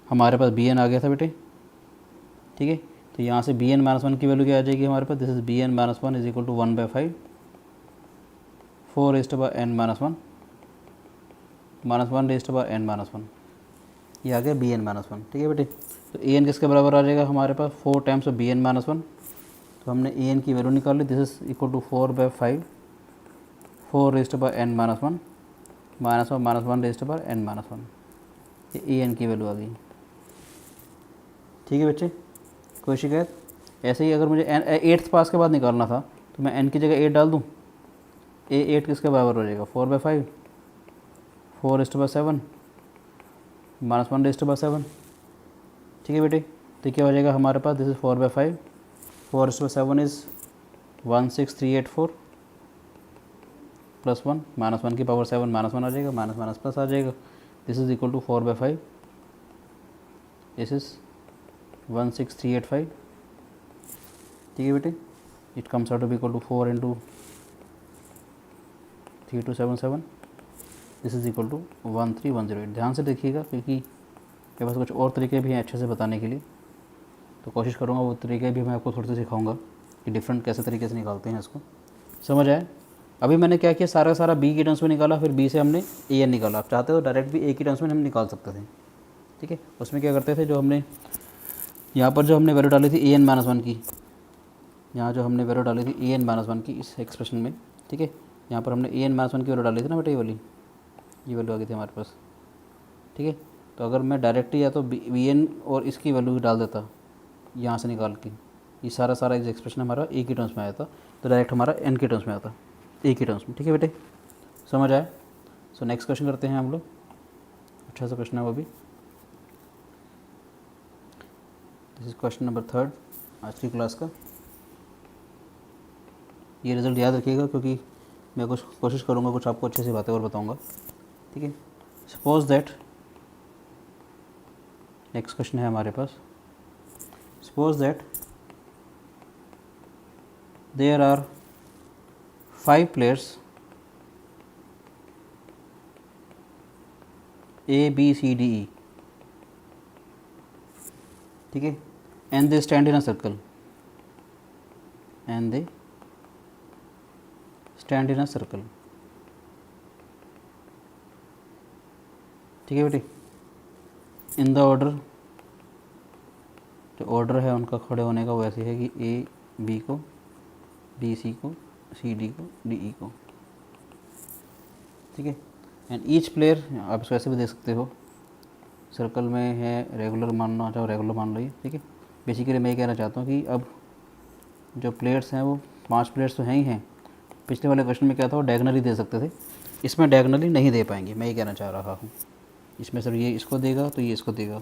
हमारे पास बी एन आ गया था बेटे। ठीक है, तो यहाँ से बी एन माइनस वन की वैल्यू क्या आ जाएगी हमारे पास, this is B N minus one is equal to 1/5 4 raised to power n minus one minus 1 raised to power n minus one, ये आ गया बी एन माइनस वन। ठीक है बेटे, तो ए एन किसके बराबर आ जाएगा हमारे पास, 4 times of B N minus one. तो हमने ए एन की वैल्यू निकाल ली, this is equal to 4/5 4 raised to power n minus one minus 1 raised to power n minus one, ये ए एन की वैल्यू आ गई। ठीक है बच्चे, कोई शिकायत? ऐसे ही अगर मुझे एट्थ पास के बाद निकालना था तो मैं n की जगह 8 डाल दूँ, ए 8 किसके बराबर हो जाएगा, 4/5 4 raised to power 7 minus 1 raised to power 7। ठीक है बेटे, तो क्या हो जाएगा हमारे पास, this is 4/5 4 raised to power 7 is 16384 plus 1 minus 1 की पावर 7 माइनस 1 आ जाएगा, माइनस माइनस प्लस आ जाएगा, this is equal to 4/5 this is 16385। ठीक है बेटे, it comes out to be equal to 4 into 3277 this is equal to 13108। ध्यान से देखिएगा क्योंकि मेरे पास कुछ और तरीके भी हैं अच्छे से बताने के लिए, तो कोशिश करूँगा वो तरीके भी मैं आपको थोड़े से सिखाऊंगा कि डिफरेंट कैसे तरीके से निकालते हैं इसको। समझ आए? अभी मैंने क्या किया, सारा सारा बी की टर्म्स में निकाला, फिर बी से हमने ए एन निकाला। आप चाहते हो डायरेक्ट भी ए की टर्म्स में हम निकाल सकते थे। ठीक है, उसमें क्या करते थे, जो हमने यहाँ पर जो हमने वैल्यू डाली थी ए एन माइनस वन की, यहाँ जो हमने वैल्यू डाली थी ए एन माइनस वन की इस एक्सप्रेशन में, ठीक है, यहाँ पर हमने ए एन माइनस वन की वैल्यू डाली थी ना बेटे, ये वाली ये वैल्यू आ गई थी हमारे पास। ठीक है, तो अगर मैं डायरेक्ट या तो बी एन और इसकी वैल्यू डाल देता यहाँ से निकाल के, ये सारा सारा इस एक्सप्रेशन हमारा ए की टर्म्स में आया था, तो डायरेक्ट हमारा एन की टर्म्स में आता, ए की टर्म्स में। ठीक है बेटे, समझ आए? सो नेक्स्ट क्वेश्चन करते हैं हम लोग, अच्छा सा क्वेश्चन है वो भी। दिस इज क्वेश्चन नंबर 3 आज की क्लास का। ये रिज़ल्ट याद रखिएगा क्योंकि मैं कुछ कोशिश करूँगा कुछ आपको अच्छे से बातें और बताऊँगा। ठीक है, सपोज दैट, नेक्स्ट क्वेश्चन है हमारे पास, suppose that there are 5 players A B C D E, ठीक है, and they stand in a circle, and they stand in a circle. ठीक है बेटे, इन द ऑर्डर, जो ऑर्डर है उनका खड़े होने का वो ऐसे है कि ए बी को, बी सी को, सी डी को, डी ई को। ठीक है, एंड ईच प्लेयर, आप इसको ऐसे भी देख सकते हो, सर्कल में है रेगुलर मानना चाहो रेगुलर मान लो ये। ठीक है, बेसिकली मैं ये कहना चाहता हूँ कि अब जो प्लेयर्स हैं वो 5 प्लेयर्स तो हैं ही हैं। पिछले वाले क्वेश्चन में क्या था, वो डायगोनली दे सकते थे, इसमें डायगोनली नहीं दे पाएंगे, मैं ये कहना चाह रहा हूँ। इसमें सिर्फ ये इसको देगा तो ये इसको देगा,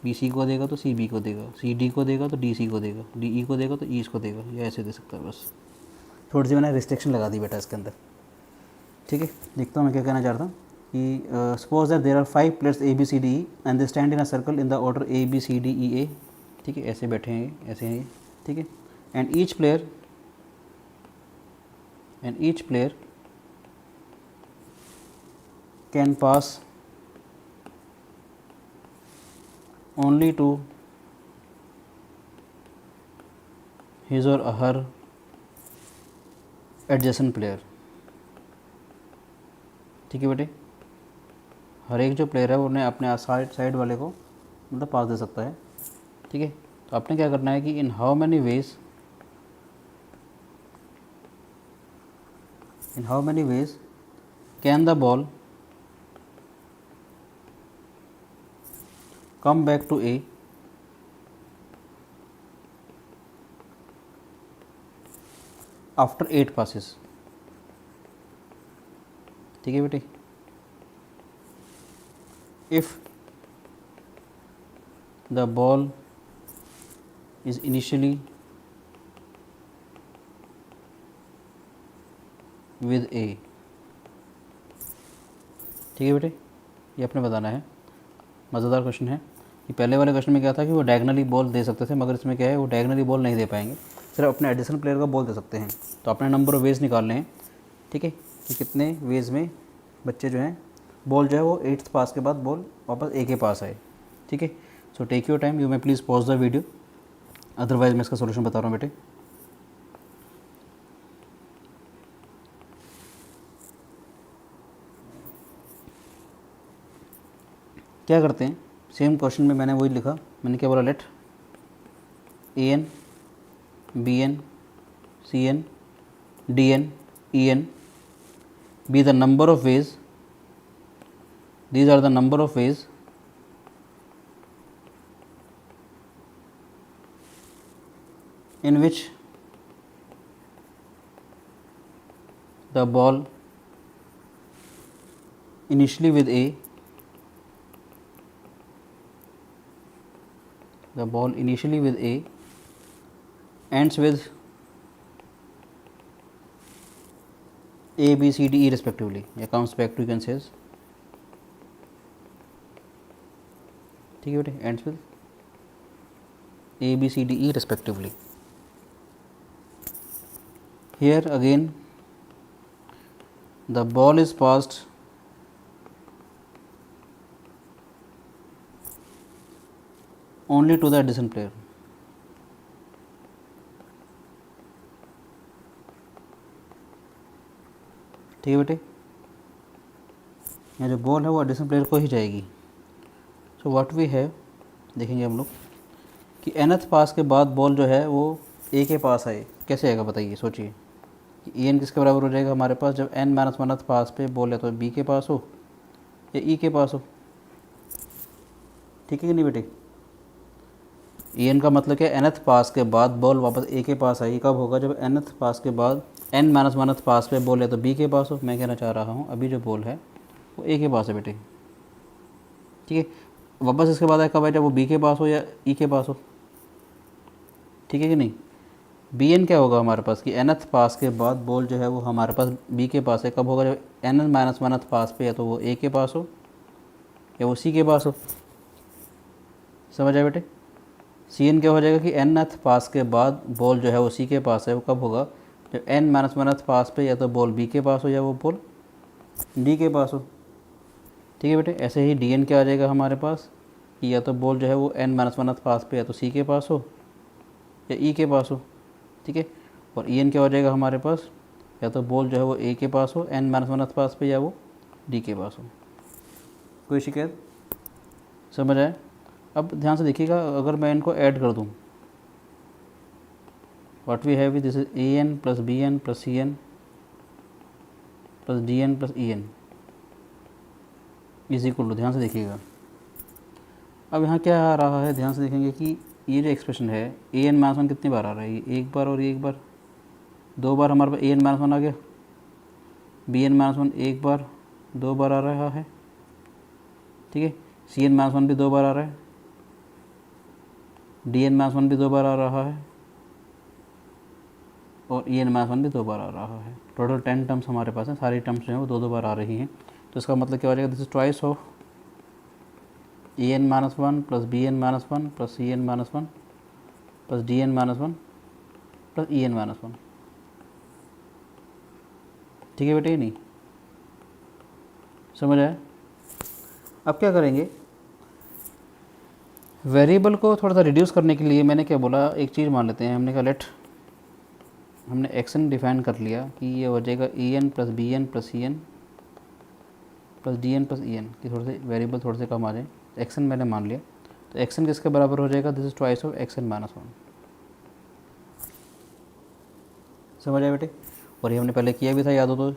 बी सी को देगा तो सी बी को देगा, सी डी को देगा तो डी सी को देगा, डी ई को देगा तो ई इसको देगा, ये ऐसे दे सकता है बस। थोड़ी सी मैंने रिस्ट्रिक्शन लगा दी बेटा इसके अंदर। ठीक है, देखता हूँ मैं क्या कहना चाह रहा था कि suppose that there are 5 players A B C D E and they stand in a circle in the order A B C D E A. ठीक है, ऐसे बैठे हैं, ऐसे हैं ये। ठीक है, and each player can pass only to his or her adjacent player। ठीक है बेटे, हर एक जो प्लेयर है वो उन्हें अपने साइड वाले को मतलब पास दे सकता है। ठीक है, तो आपने क्या करना है कि इन how many ways can the ball come back to A after 8 passes। ठीक है बेटे, if the ball is initially with A। ठीक है बेटे, ये आपने बताना है। मज़ेदार क्वेश्चन है। ये पहले वाले क्वेश्चन में क्या था कि वो डायगोनली बॉल दे सकते थे, मगर इसमें क्या है वो डायगोनली बॉल नहीं दे पाएंगे, सिर्फ अपने एडिशनल प्लेयर का बोल दे सकते हैं। तो अपने नंबर ऑफ वेज निकालने हैं, ठीक है, कि कितने वेज में बच्चे जो हैं बॉल जो है वो 8th पास के बाद बॉल वापस ए के पास आए, ठीक है। So take your time, you may please pause the video, otherwise मैं इसका सोल्यूशन बता रहा हूँ बेटे। क्या करते हैं, सेम क्वेश्चन में मैंने वही लिखा, मैंने क्या बोला, late AN BN CN DN EN be the number of ways, these are the number of ways in which the ball initially with A, the ball initially with A ends with A B C D E respectively, या comes back to you can say, ठीक है बेटे, ends with A B C D E respectively. Here again the ball is passed only to the adjacent player, ठीक है बेटे, यहाँ जो बॉल है वो एडिशनल प्लेयर को ही जाएगी। सो व्हाट वी हैव, देखेंगे हम लोग कि nth पास के बाद बॉल जो है वो ए के पास आए, कैसे आएगा बताइए, सोचिए कि EN किसके बराबर हो जाएगा हमारे पास, जब n-1th पास पे बॉल है तो बी के पास हो या ई के पास हो, ठीक है कि नहीं बेटे। EN का मतलब क्या, nth पास के बाद बॉल वापस ए के पास आई, कब होगा, जब nth पास के बाद n-1th पास पे बॉल है तो बी के पास हो। मैं कहना चाह रहा हूँ अभी जो बॉल है वो ए के पास है बेटे, ठीक है, वापस इसके बाद कब है, जब वो बी के पास हो या ई के पास हो, ठीक है कि नहीं। BN क्या होगा हमारे पास कि nth पास के बाद बॉल जो है वो हमारे पास बी के पास है, कब होगा, जब n-1th पास पे या तो वो ए के पास हो या वो सी के पास हो, समझ आए बेटे। CN क्या हो जाएगा कि nth पास के बाद बॉल जो है वो सी के पास है, वो कब होगा, जब n-1th पास पे या तो बॉल बी के पास हो या वो बॉल डी के पास हो, ठीक है बेटे। ऐसे ही DN क्या आ जाएगा हमारे पास कि या तो बॉल जो है वो n-1th पास पे या तो सी के पास हो या ई के पास हो, ठीक है। और EN क्या हो जाएगा हमारे पास, या तो बॉल जो है वो ए के पास हो n-1th पास पे या वो डी के पास हो। कोई शिकायत, समझ आए। अब ध्यान से देखिएगा, अगर मैं इनको ऐड कर दूं, what we have, this is AN plus BN plus CN plus DN plus EN is equal to, ध्यान से देखिएगा अब यहाँ क्या आ रहा है, ध्यान से देखेंगे कि ये जो एक्सप्रेशन है AN-1 कितनी बार आ रहा है, ये एक बार और ये एक बार, दो बार हमारे पास AN-1 आ गया, BN-1 एक बार दो बार आ रहा है, ठीक है। CN-1 भी दो बार आ रहा है, DN-1 भी दो बार आ रहा है और EN-1 भी दो बार आ रहा है। टोटल 10 टर्म्स हमारे पास हैं, सारी टर्म्स जो हैं वो दो दो बार आ रही हैं। तो इसका मतलब क्या हो जाएगा, this is twice of AN-1 plus BN-1 plus CN-1 plus DN-1 plus EN-1, ठीक है बेटे, नहीं समझ आया। अब क्या करेंगे, वेरिएबल को थोड़ा सा रिड्यूस करने के लिए मैंने क्या बोला, एक चीज़ मान लेते हैं, हमने कहा लेट, हमने एक्सन डिफाइन कर लिया कि ये हो जाएगा EN plus BN plus CN plus DN plus EN कि थोड़े से वेरिएबल थोड़े से कम आ जाए, एक्सन मैंने मान लिया। तो एक्सन किसके बराबर हो जाएगा, this is twice of XN-1, समझ आए बेटे। और ये हमने पहले किया भी था, याद हो तो,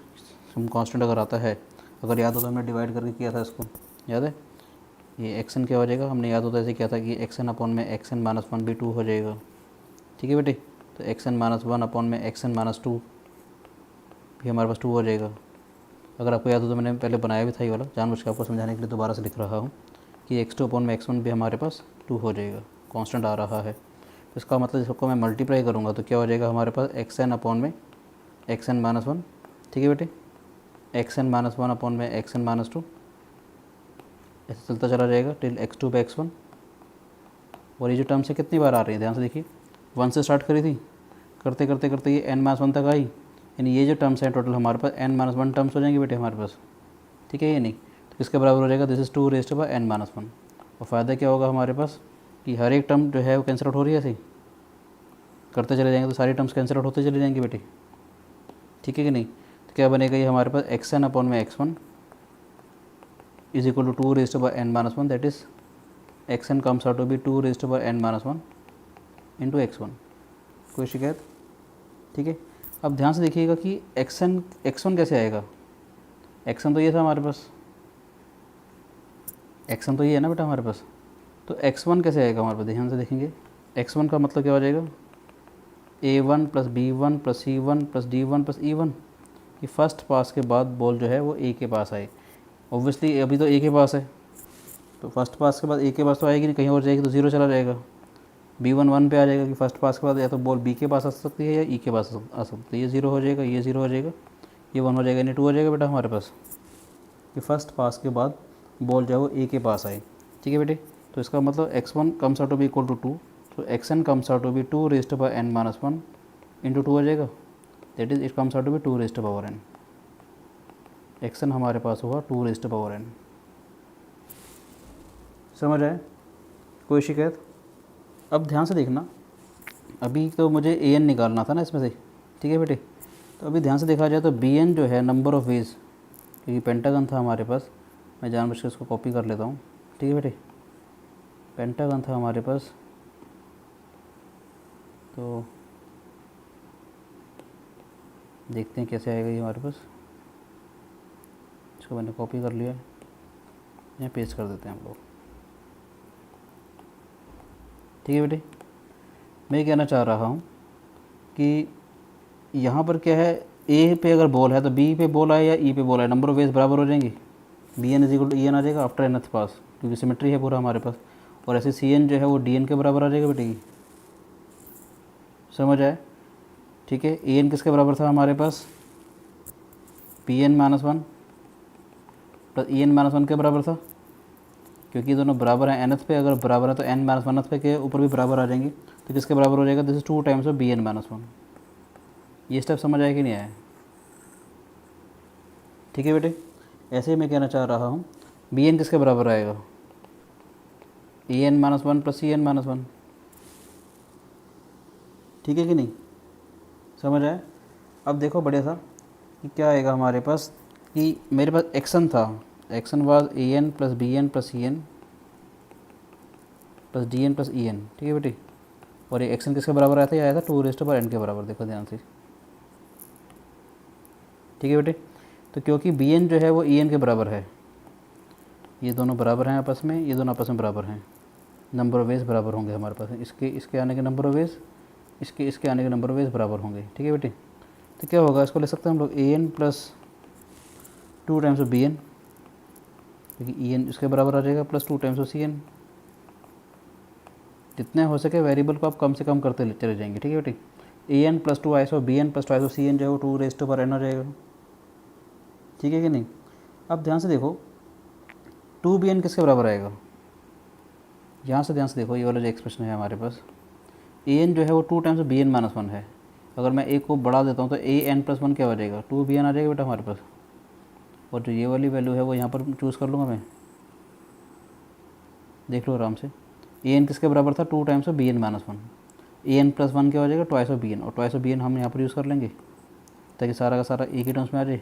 हम कांस्टेंट अगर आता है, अगर याद हो तो हमने डिवाइड करके किया था इसको, याद है। ये एक्सन क्या हो जाएगा, हमने याद होता है ऐसे किया था कि XN अपॉन में XN-1 भी 2 हो जाएगा, ठीक है बेटे। तो XN-1 अपॉन में XN-2 भी हमारे पास 2 हो जाएगा। अगर आपको याद हो तो मैंने पहले बनाया भी था ये वाला, जानबूझ के आपको समझाने के लिए दोबारा से लिख रहा हूँ कि X2 अपॉन में X1 भी हमारे पास 2 हो जाएगा, कांस्टेंट आ रहा है। तो इसका मतलब इसको मैं मल्टीप्लाई करूँगा तो क्या हो जाएगा हमारे पास, XN अपॉन में XN-1, ठीक है बेटे, XN-1 अपॉन में XN-2, ऐसे चलता चला जाएगा टिल X2 पे X1। और ये जो टर्म्स है कितनी बार आ रही है, ध्यान से देखिए, 1 से स्टार्ट करी थी, करते करते करते ये n-1 तक आई, यानी ये जो टर्म्स हैं टोटल हमारे पास n-1 टर्म्स हो जाएंगे बेटे हमारे पास, ठीक है ये नहीं, तो किसके बराबर हो जाएगा, दिस इज़ 2n-1। और फ़ायदा क्या होगा हमारे पास कि हर एक टर्म जो है वो कैंसिल आउट हो रही है, ऐसे ही करते चले जाएंगे तो सारी टर्म्स कैंसिल आउट होते चले जाएंगे बेटे, ठीक है कि नहीं। तो क्या बनेगा ये हमारे पास xn/x1 is equal to 2n-1, that is xn comes out to be 2n-1 into x1। कोई शिकायत, ठीक है। अब ध्यान से देखिएगा कि x1 कैसे आएगा, x1 तो ये था हमारे पास, x1 तो ये है ना बेटा हमारे पास, तो x1 कैसे आएगा हमारे पास, ध्यान से देखेंगे। x1 का मतलब क्या हो जाएगा, a1 plus b1 plus c1 plus d1 plus e1। ये फर्स्ट पास के बाद बॉल जो है वो a के पास आए, ऑब्वियसली अभी तो a के पास है, तो फर्स्ट पास के बाद a के पास तो आएगी नहीं, कहीं और जाएगी तो 0 चला जाएगा। b1 1 पे आ जाएगा कि फर्स्ट पास के बाद या तो बॉल b के पास आ सकती है या e के पास आ सकती है, ये 0 हो जाएगा, ये 0 हो जाएगा, ये 1 हो जाएगा, यानी 2 हो जाएगा बेटा हमारे पास, कि फर्स्ट पास के बाद बॉल जो है वो a के पास आए, ठीक है बेटे। तो इसका मतलब x1 comes out to be equal to 2, तो xn comes out to be 2n-1 into 2 हो जाएगा, that is it comes out to be 2n। xn हमारे पास हुआ 2n। समझ आए, कोई शिकायत। अब ध्यान से देखना, अभी तो मुझे an निकालना था ना इसमें से, ठीक है बेटे। तो अभी ध्यान से देखा जाए तो bn जो है नंबर ऑफ़ वेज, क्योंकि पेंटागन था हमारे पास, मैं जानबूझ के इसको कॉपी कर लेता हूँ, ठीक है बेटे। पेंटागन था हमारे पास, तो देखते हैं कैसे आएगा ये हमारे पास। इसको मैंने कॉपी कर लिया, यहाँ पेस्ट कर देते हैं हम लोग, ठीक है बेटे। मैं कहना चाह रहा हूँ कि यहाँ पर क्या है, ए पे अगर बॉल है तो बी पे बॉल आए या ई पे बॉल आए, नंबर ऑफ वेज बराबर हो जाएंगी, B N is equal to E N आ जाएगा आफ्टर nth पास, क्योंकि सिमेट्री है पूरा हमारे पास। और ऐसे सी एन जो है वो डी एन के बराबर आ जाएगा बेटे, की समझ आए, ठीक है। ए एन किसके बराबर था हमारे पास, Pn-1 प्लस En-1 के बराबर था, क्योंकि दोनों बराबर हैं nth पे, अगर बराबर है तो n-1th पे के ऊपर भी बराबर आ जाएंगे, तो किसके बराबर हो जाएगा, this is 2 times of Bn-1। ये स्टेप समझ आया कि नहीं आया, ठीक है बेटे। ऐसे ही मैं कहना चाह रहा हूँ Bn किसके बराबर आएगा, En-1 प्लस Cn-1, ठीक है कि नहीं, समझ आया। अब देखो बढ़िया सा कि क्या आएगा हमारे पास, कि मेरे पास एक्सन था, action was an plus bn plus cn plus dn plus en, ठीक है बेटी। और ये एक्सन किसके बराबर आया था, ये आया था 2n के बराबर, देखो ध्यान से, ठीक है बेटे। तो क्योंकि bn जो है वो en के बराबर है, ये दोनों बराबर हैं आपस में, ये दोनों आपस में बराबर हैं, नंबर ऑफ वेज बराबर होंगे हमारे पास, इसके आने के नंबर ऑफ वेज, इसके आने के नंबर ऑफ वेज बराबर होंगे, ठीक है बेटी। तो क्या होगा, इसको ले सकते हैं हम लोग an plus 2 times of bn, क्योंकि en इसके बराबर आ जाएगा, प्लस 2 टाइम्स ऑफ cn। जितने हो सके वेरिएबल को आप कम से कम करते चले जाएंगे, ठीक है बेटी। an plus 2 ice of bn plus 2 cn जो है वो 2n हो जाएगा, ठीक है कि नहीं। अब ध्यान से देखो 2bn किसके बराबर आएगा, यहाँ से ध्यान से देखो, ये वाला जो एक्सप्रेशन है हमारे पास, an जो है वो 2 टाइम्स ऑफ bn-1 है। अगर मैं a को बढ़ा देता हूँ तो an+1 क्या हो जाएगा, 2bn आ जाएगा बेटा हमारे पास। और जो ये वाली वैल्यू है वो यहाँ पर चूज़ कर लूँगा मैं, देख लो आराम से। an किसके बराबर था, 2 टाइम्स ऑफ bn-1, an+1 क्या हो जाएगा, ट्वाइस ऑफ bn, और ट्वाइस ऑफ bn हम यहाँ पर यूज़ कर लेंगे ताकि सारा का सारा एक ही टर्म्स में आ जाए।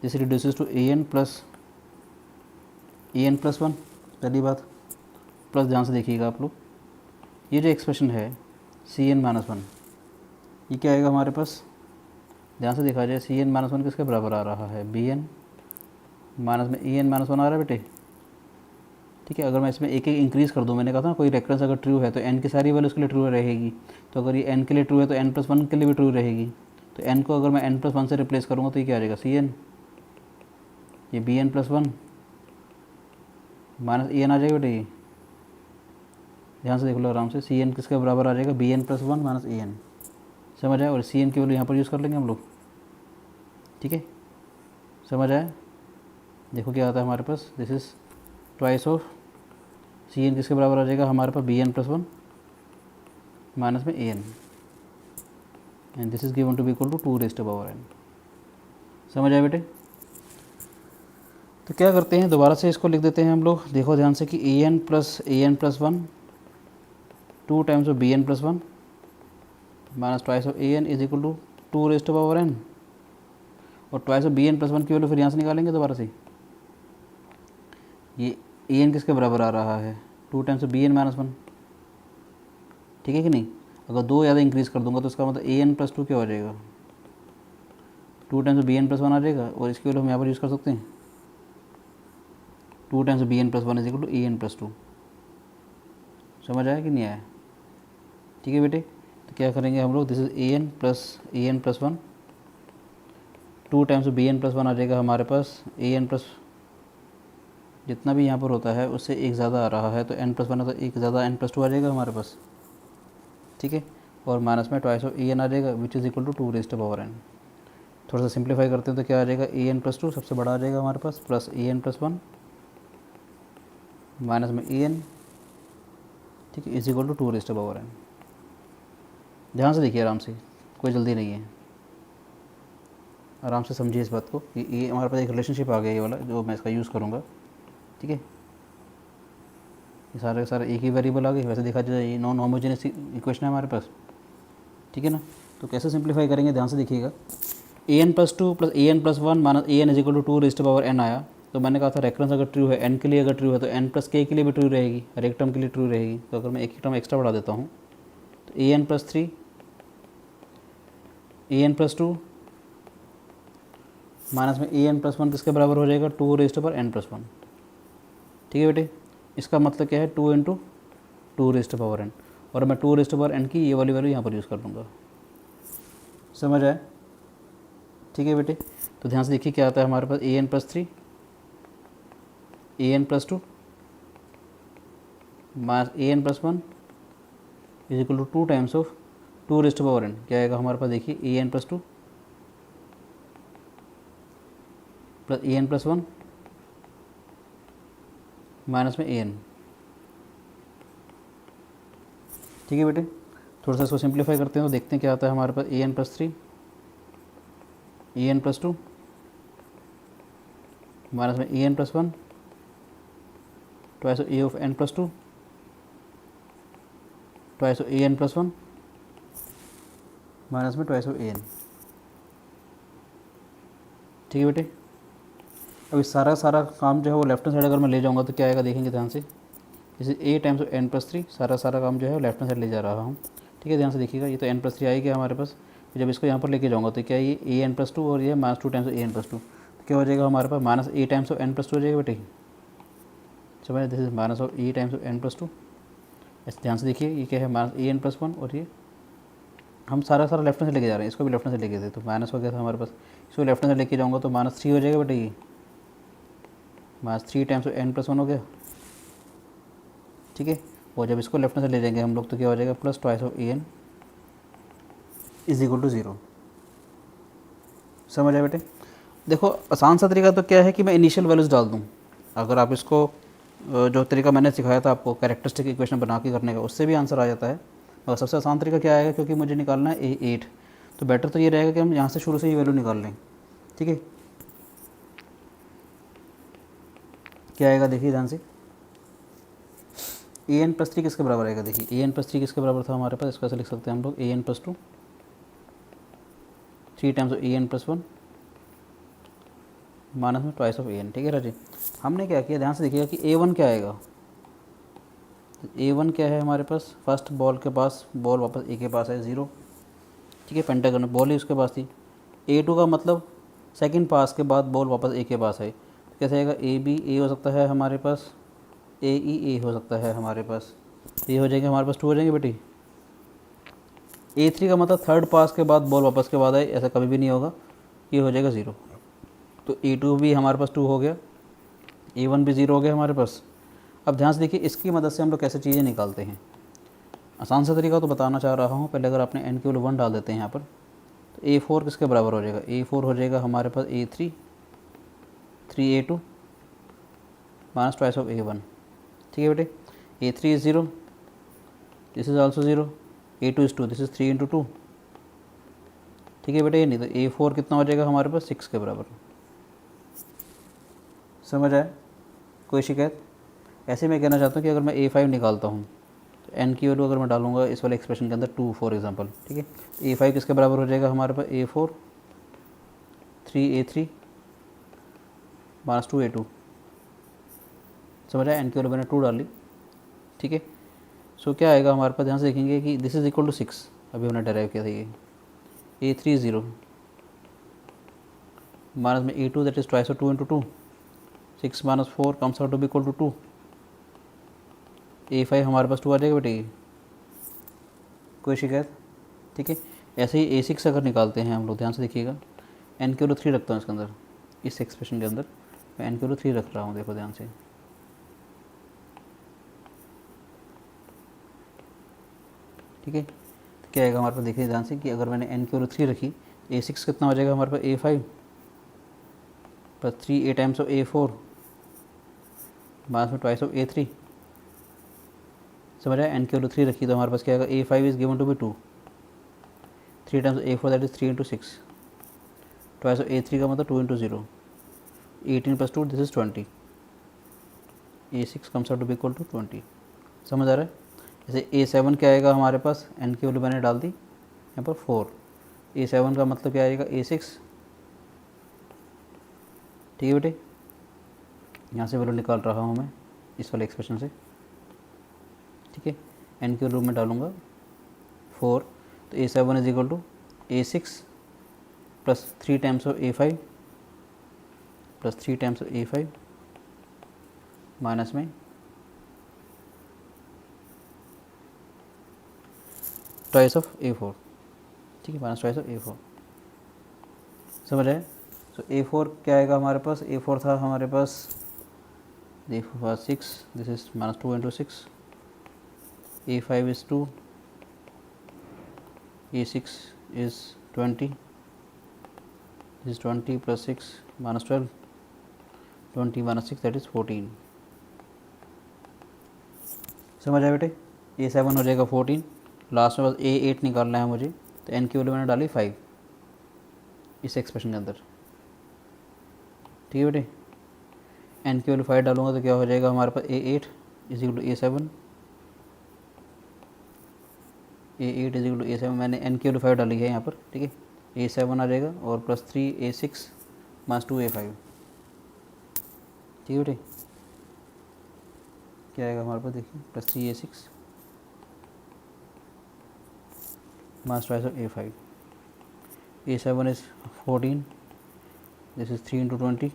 This reduces to an plus 1, पहली बात। प्लस ध्यान से देखिएगा आप लोग, ये जो एक्सप्रेशन है Cn-1, ये क्या आएगा हमारे पास, ध्यान से देखा जाए Cn-1 किसके बराबर आ रहा है, bn माइनस में En-1 आ रहा है बेटे, ठीक है। अगर मैं इसमें एक एक इंक्रीज़ कर दूँ, मैंने कहा था ना कोई रेफरेंस अगर ट्रू है तो n की सारी वैल्यू उसके लिए ट्रू रहेगी, तो अगर ये n के लिए ट्रू है तो n+1 के लिए भी ट्रू रहेगी। तो n को अगर मैं n+1 से रिप्लेस करूँगा तो ये क्या आ जाएगा, Cn, ये bn+1 माइनस En आ जाएगा बेटे, ये ध्यान से देख लो आराम से, Cn किसके बराबर आ जाएगा, bn+1 माइनस En, समझ आया। और Cn की वैल्यू यहाँ पर यूज़ कर लेंगे हम लोग, ठीक है, समझ आया। देखो क्या आता है हमारे पास, this is twice of Cn किसके बराबर आ जाएगा हमारे पास, bn+1 माइनस में En, and this is given to be equal to 2 raise to power n। समझ आए बेटे? तो क्या करते हैं, दोबारा से इसको लिख देते हैं हम लोग। देखो ध्यान से कि an plus 1 2 times of bn plus 1 minus twice of an is equal to 2 raise to power n। और ट्वाइस ऑफ bn प्लस 1 की वैल्यू फिर यहाँ से निकालेंगे दोबारा से। ये an किसके बराबर आ रहा है, 2 टाइम्स ऑफ bn माइनस 1, ठीक है कि नहीं। अगर 2 ज़्यादा इंक्रीज़ कर दूंगा तो इसका मतलब an प्लस 2 क्या हो जाएगा, 2 टाइम्स ऑफ bn प्लस 1 आ जाएगा। और इसकी वैल्यू हम यहाँ पर यूज़ कर सकते हैं, 2 times of bn plus 1 is equal to an plus 2। समझ आया कि नहीं आया? ठीक है बेटे, तो क्या करेंगे हम लोग, this is an plus 1, 2 times of bn plus 1 आ जाएगा हमारे पास, an प्लस जितना भी यहाँ पर होता है उससे एक ज़्यादा आ रहा है तो n प्लस 1 है तो एक ज़्यादा n प्लस 2 आ जाएगा हमारे पास, ठीक है। और माइनस में ट्वाइस ऑफ an आ जाएगा which is equal to 2 raise to power n। थोड़ा सा सिंप्लीफाई करते हैं तो क्या आ जाएगा, an प्लस 2 सबसे बड़ा आ जाएगा हमारे पास, प्लस an प्लस 1 माइनस में an, ठीक है, is equal to 2 raise to power n। ध्यान से देखिए, आराम से, कोई जल्दी नहीं है, आराम से समझिए इस बात को कि ये हमारे पास एक रिलेशनशिप आ गया ये वाला जो मैं इसका यूज़ करूँगा, ठीक है। ये सारे के सारे एक ही वेरिएबल आ गए। वैसे देखा जाए ये नॉन होमोजेनियस इक्वेशन है हमारे पास, ठीक है ना। तो कैसे सिंप्लीफाई करेंगे, ध्यान से देखिएगा। an plus 2 plus an plus 1 minus an is equal to 2 raise to power n आया। तो मैंने कहा था रेफरेंस अगर ट्रू है n के लिए, अगर ट्रू है तो n प्लस k के लिए भी ट्रू रहेगी, हर एक टर्म के लिए ट्रू रहेगी। तो अगर मैं एक ही टर्म एक्स्ट्रा बढ़ा देता हूँ तो an plus 3 an plus 2 minus में an प्लस 1 किसके बराबर हो जाएगा, 2 raise to power n plus 1, ठीक है बेटे। इसका मतलब क्या है, 2 into 2 raise to power n, और मैं 2 रेज़ टू पावर n की ये वाली वैल्यू यहाँ पर यूज़ कर लूँगा। समझ आए? ठीक है बेटे, तो ध्यान से देखिए क्या आता है हमारे पास, an plus 3 an plus 2 minus an plus 1 is equal to 2 times of 2 raise to power n। क्या आएगा हमारे पास, देखिए an plus 2 plus an plus 1 minus में an, ठीक है बेटे। थोड़ा सा इसको सिंप्लीफाई करते हैं तो देखते हैं क्या आता है हमारे पास, an plus 3 an plus 2 minus में an plus 1 twice of a of n plus 2 twice of an plus 1 minus में ट्वाइस ऑफ an, ठीक है बेटे। अब इस सारा काम जो है वो लेफ्ट हैंड साइड अगर मैं ले जाऊंगा तो क्या आएगा, देखेंगे ध्यान से। जैसे a times of n plus 3, सारा काम जो है लेफ्ट हैंड साइड ले जा रहा हूँ, ठीक है। ध्यान से देखिएगा, ये तो n प्लस 3 आएगा हमारे पास। फिर जब इसको यहाँ पर लेके जाऊँगा तो क्या ये a n प्लस 2 और ये minus 2 times of a n plus 2, तो क्या हो जाएगा हमारे पास, minus a times of n plus 2 हो जाएगा बेटे। समझ, this is minus of a times of n plus 2। ऐसे ध्यान से देखिए, ये क्या है, माइनस a n प्लस 1, और ये हम सारा लेफ्ट हैंड से लेके जा रहे हैं, इसको भी लेफ्ट हैंड से लेके थे तो माइनस हो गया था हमारे पास। इसको लेफ्ट हैंड से लेके जाऊँगा तो माइनस 3 हो जाएगा बेटे, ये minus 3 times of n plus 1 हो गया, ठीक है। और जब इसको लेफ्ट हैंड से ले जाएंगे हम लोग तो क्या हो जाएगा, plus twice of an is equal to 0। समझ आए बेटे? देखो आसान सा तरीका तो क्या है कि मैं इनिशियल वैल्यूज़ डाल दूँ। अगर आप इसको जो तरीका मैंने सिखाया था आपको कैरेक्टरिस्टिक इक्वेशन बना के करने का, उससे भी आंसर आ जाता है। और सबसे आसान तरीका क्या आएगा, क्योंकि मुझे निकालना है a8, तो बेटर तो ये रहेगा कि हम यहाँ से शुरू से ही वैल्यू निकाल लें, ठीक है। क्या आएगा देखिए ध्यान से, an प्लस 3 किसके बराबर आएगा, देखिए an प्लस 3 किसके बराबर था हमारे पास, इसको ऐसे लिख सकते हैं हम लोग, an plus 2 3 times of an plus 1 minus में ट्वाइस ऑफ an, ठीक है राजी। हमने क्या किया, ध्यान से देखिएगा कि a1 क्या आएगा, a1 क्या है हमारे पास, फर्स्ट बॉल के पास, बॉल वापस a के पास है 0, ठीक है, पेंटागन में बॉल ही उसके पास थी। a2 का मतलब सेकंड पास के बाद बॉल वापस a के पास है, तो कैसे आएगा, a b a हो सकता है हमारे पास, a e a हो सकता है हमारे पास, ये हो जाएंगे हमारे पास 2 हो जाएंगे बेटी। a3 का मतलब थर्ड पास के बाद बॉल वापस के बाद आए, ऐसा कभी भी नहीं होगा, ये हो जाएगा 0। तो a2 भी हमारे पास 2 हो गया, a1 भी 0 हो गया हमारे पास। अब ध्यान से देखिए, इसकी मदद से हम लोग कैसे चीज़ें निकालते हैं। आसान सा तरीका तो बताना चाह रहा हूँ। पहले अगर आपने n की वैल्यू 1 डाल देते हैं यहाँ पर, तो a4 किसके बराबर हो जाएगा, a4 हो जाएगा हमारे पास a3 3a2 minus twice of a1, ठीक है बेटे। a3 is 0, this is also 0, a2 is 2, this is 3 into 2 ठीक है बेटा, ये नहीं तो A4 कितना हो जाएगा हमारे पास 6 के बराबर। समझ आए? कोई शिकायत? ऐसे मैं कहना चाहता हूँ कि अगर मैं A5 निकालता हूँ तो n की वैल्यू अगर मैं डालूंगा इस वाले एक्सप्रेशन के अंदर 2 फॉर एग्जांपल, ठीक है, तो A5 किसके बराबर हो जाएगा हमारे पास A4 3A3 -2A2। समझ आया? n की वैल्यू मैंने 2 डाली, ठीक है। सो क्या आएगा हमारे पास, ध्यान से देखेंगे कि दिस इज इक्वल टू 6, अभी हमने डेराइव किया था ये A3 0 माइनस में A2 that is twice of 2 × 2 6 - 4 comes out to be equal to 2। A5 हमारे पास 2 आ जाएगा बेटे ये। कोई शिकायत? ठीक है। ऐसे ही A6 अगर निकालते हैं हम लोग, ध्यान से देखिएगा, n की वैल्यू 3 रखता हूँ इसके अंदर, इस एक्सप्रेशन के अंदर मैं n की वैल्यू 3 रख रहा हूँ, देखो ध्यान से, ठीक है। तो क्या आएगा हमारे पास, देखिए ध्यान से कि अगर मैंने n की वैल्यू 3 रखी, A6 कितना हो जाएगा हमारे पास A5 plus 3 A times of A4 minus में ट्वाइस ऑफ A3। समझ आया? n की वैल्यू 3 रखी तो हमारे पास क्या आएगा, A5 is given to be 2, 3 times A4 that is 3 × 6, twice of A3 का मतलब 2 × 0, 18 + 2 this is 20, A6 comes out to be equal to 20। समझ आ रहा है? जैसे A7 क्या आएगा हमारे पास, n की वैल्यू मैंने डाल दी यहाँ पर 4, A7 का मतलब क्या आएगा A6, ठीक है बेटे। यहाँ से वैल्यू निकाल रहा हूँ मैं इस वाले एक्सप्रेशन से, ठीक है। n की वैल्यू में डालूंगा 4, तो A7 is equal to A6 plus 3 times of A5 plus 3 times of A5 minus में ट्वाइस ऑफ A4, ठीक है, माइनस ट्वाइस ऑफ A4। समझ आए? तो A4 क्या आएगा हमारे पास, A4 था हमारे पास, देखो 6, this is -2 × 6, A5 is 2, A6 is 20, this is 20 plus 6 minus 12, 20 minus 6 that is 14। समझ आया बेटे? A7 हो जाएगा 14, लास्ट में बस A8 निकालना है मुझे, तो n की वैल्यू मैंने डाली 5 इस एक्सप्रेशन के अंदर, ठीक है बेटे। n की वैल्यू 5 डालूंगा तो क्या हो जाएगा हमारे पास A8 is equal to A7, A8 is equal to A7, मैंने n की वैल्यू 5 डाली है यहाँ पर, ठीक है। A7 आ जाएगा और प्लस 3 A6 माइनस 2 A5, ठीक है बेटे। क्या आएगा हमारे पास, देखिए plus 3 A6 minus twice of A5, A7 is 14, this is 3 × 20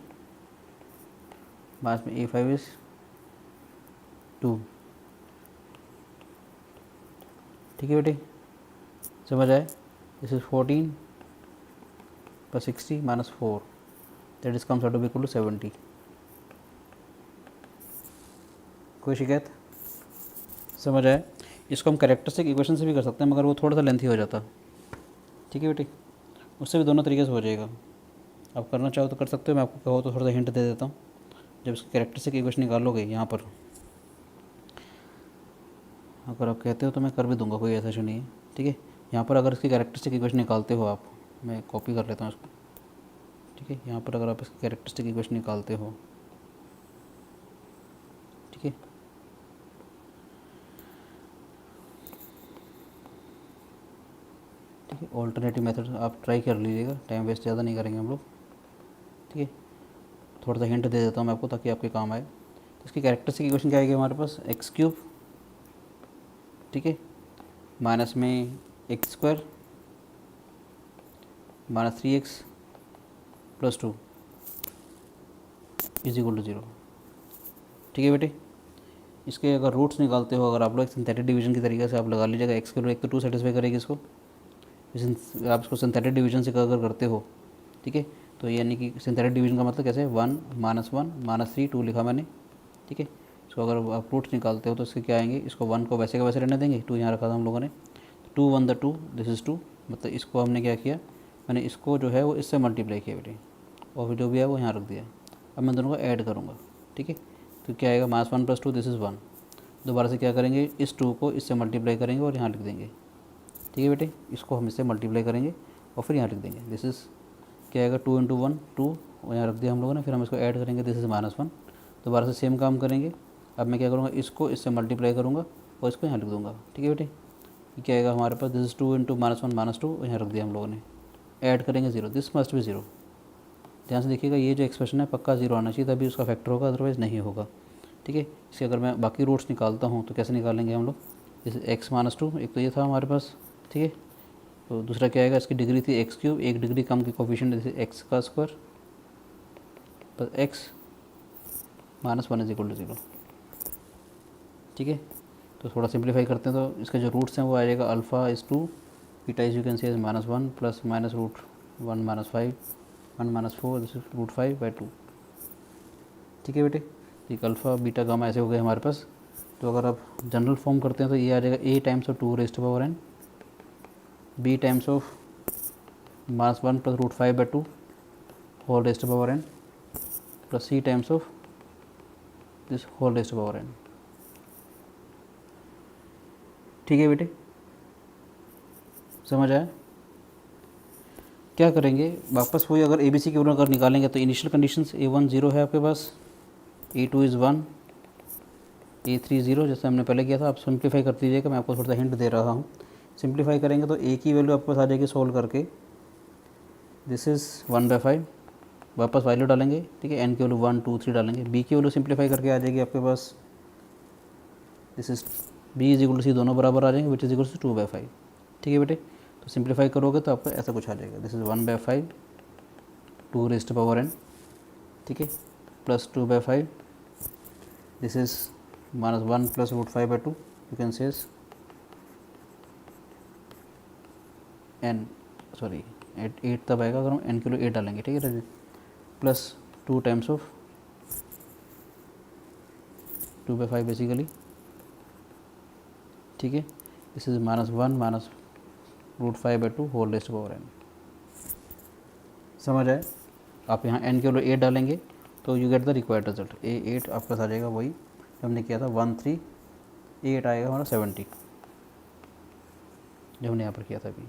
minus में A5 इज 2, ठीक है बेटे। समझ आए? This is 14 plus 60 minus 4 that is comes out to be equal to 70। कोई शिकायत? समझ आए? इसको हम कैरेक्टरिस्टिक इक्वेशन से भी कर सकते हैं, मगर वो थोड़ा सा लेंथी हो जाता, ठीक है बेटे। उससे भी दोनों तरीके से हो जाएगा, आप करना चाहो तो कर सकते हो, मैं आपको कहो तो थोड़ा सा हिंट दे देता हूँ। जब इसकी कैरेक्टरिस्टिक इक्वेशन निकालोगे यहाँ पर, अगर आप कहते हो तो मैं कर भी दूंगा, कोई ऐसा इशू नहीं है, ठीक है। यहाँ पर अगर इसकी कैरेक्टरिस्टिक इक्वेशन निकालते हो आप, मैं कॉपी कर लेता हूँ इसको, ठीक है। यहाँ पर अगर आप इसकी कैरेक्टरिस्टिक इक्वेशन निकालते हो, ठीक है, ठीक है, ऑल्टरनेटिव मेथड आप ट्राई कर लीजिएगा, टाइम वेस्ट ज़्यादा नहीं करेंगे हम लोग, ठीक है। थोड़ा सा हिंट दे देता हूँ मैं आपको ताकि आपके काम आए। तो इसकी कैरेक्टरिस्टिक इक्वेशन क्या आएगी हमारे पास, x3, ठीक है, माइनस में x² minus 3x plus 2 is equal to 0, ठीक है बेटे। इसके अगर रूट्स निकालते हो, अगर आप लोग सिंथेटिक डिवीजन की तरीके से आप लगा लीजिएगा, x के रूट 1 तो 2 सेटिस्फाई करेगी इसको, आप इसको सिंथेटिक डिवीजन से अगर करते हो, ठीक है, तो यानी कि सिंथेटिक डिवीजन का मतलब कैसे, 1 -1 -3 2 लिखा मैंने, ठीक है। इसको अगर आप रूट्स निकालते हो तो इसके क्या आएंगे, इसको 1 को वैसे का वैसे रहने देंगे, 2 यहाँ रखा था हम लोगों ने, 2 1 द 2 दिस इज़ 2, मतलब इसको हमने क्या किया, मैंने इसको जो है वो इससे मल्टीप्लाई किया बेटे, और फिर जो भी है वो यहाँ रख दिया। अब मैं दोनों को ऐड करूँगा, ठीक है, तो क्या आएगा, -1 + 2 दिस इज़ 1, दोबारा से क्या करेंगे, इस 2 को इससे मल्टीप्लाई करेंगे और यहाँ लिख देंगे, ठीक है बेटे। इसको हम इससे मल्टीप्लाई करेंगे और फिर यहाँ लिख देंगे दिस इज़ क्या आएगा 2 × 1 2 और यहाँ रख दिया हम लोगों ने। फिर हम इसको ऐड करेंगे दिस इज़ -1। दोबारा से सेम काम करेंगे। अब मैं क्या करूँगा, इसको इससे मल्टीप्लाई करूँगा और इसको यहाँ लिख दूँगा। ठीक है बेटे, ये क्या आएगा हमारे पास दिस इज़ 2 × -1 -2 और यहाँ रख दिया हम लोगों ने। ऐड करेंगे 0, दिस मस्ट बी 0। ध्यान से देखिएगा, ये जो एक्सप्रेशन है पक्का 0 आना चाहिए तभी उसका फैक्टर होगा, अदरवाइज़ नहीं होगा। ठीक है, इसके अगर मैं बाकी रूट्स निकालता हूँ तो कैसे निकालेंगे हम लोग, जैसे x - 2 एक तो ये था हमारे पास। ठीक है, तो दूसरा क्या आएगा, इसकी डिग्री थी x³ 1 डिग्री कम की कोफिशिएंट जैसे x² प्लस x - 1 = 0। ठीक है, तो थोड़ा सिंप्लीफाई करते हैं तो इसके जो रूट्स हैं वो आ जाएगा alpha is 2 beta is you can से -1 प्लस -√1 -5 1 - 4 दिस इज √5/2। ठीक है बेटे, एक अल्फ़ा बीटा गामा ऐसे हो गए हमारे पास। तो अगर आप जनरल फॉर्म करते हैं तो ये आ जाएगा a times of 2⁻n b times of -1 plus √5/2 whole raise to power n plus c times of this whole raise to power n। ठीक है बेटे, समझ आया। क्या करेंगे वापस वही, अगर ABC की अगर निकालेंगे तो इनिशियल कंडीशंस A1 0 है आपके पास, A2 इज़ 1, A3 0 जैसे हमने पहले किया था। आप सिंप्लीफाई कर दीजिएगा, मैं आपको थोड़ा सा हिंट दे रहा हूँ। सिंप्लीफाई करेंगे तो A की वैल्यू आपके पास आ जाएगी सोल्व करके दिस इज़ 1/5, वापस वैल्यू डालेंगे। ठीक है, n की वैल्यू 1 2 3 डालेंगे। B की वैल्यू सिंप्लीफाई करके आ जाएगी आपके पास दिस इज़ B = C दोनों बराबर आ जाएंगे विच इज़ इक्वल टू 2/5। ठीक है बेटे, तो सिंप्लीफाई करोगे तो आपको ऐसा कुछ आ जाएगा दिस इज़ 1/5 2⁻n। ठीक है, plus 2/5 this is -1 plus √5/2 you can से n सॉरी 8 तब आएगा अगर हम n के लिए 8 डालेंगे। ठीक है, प्लस 2 टाइम्स ऑफ 2/5 बेसिकली। ठीक है, this is -1 minus √5/2 whole raise to power n। समझ आए। आप यहाँ n के लिए 8 डालेंगे तो you get the required result. A8 आपका आ जाएगा वही हमने किया था 138 आएगा हमारा 70 जो हमने यहाँ पर किया था अभी।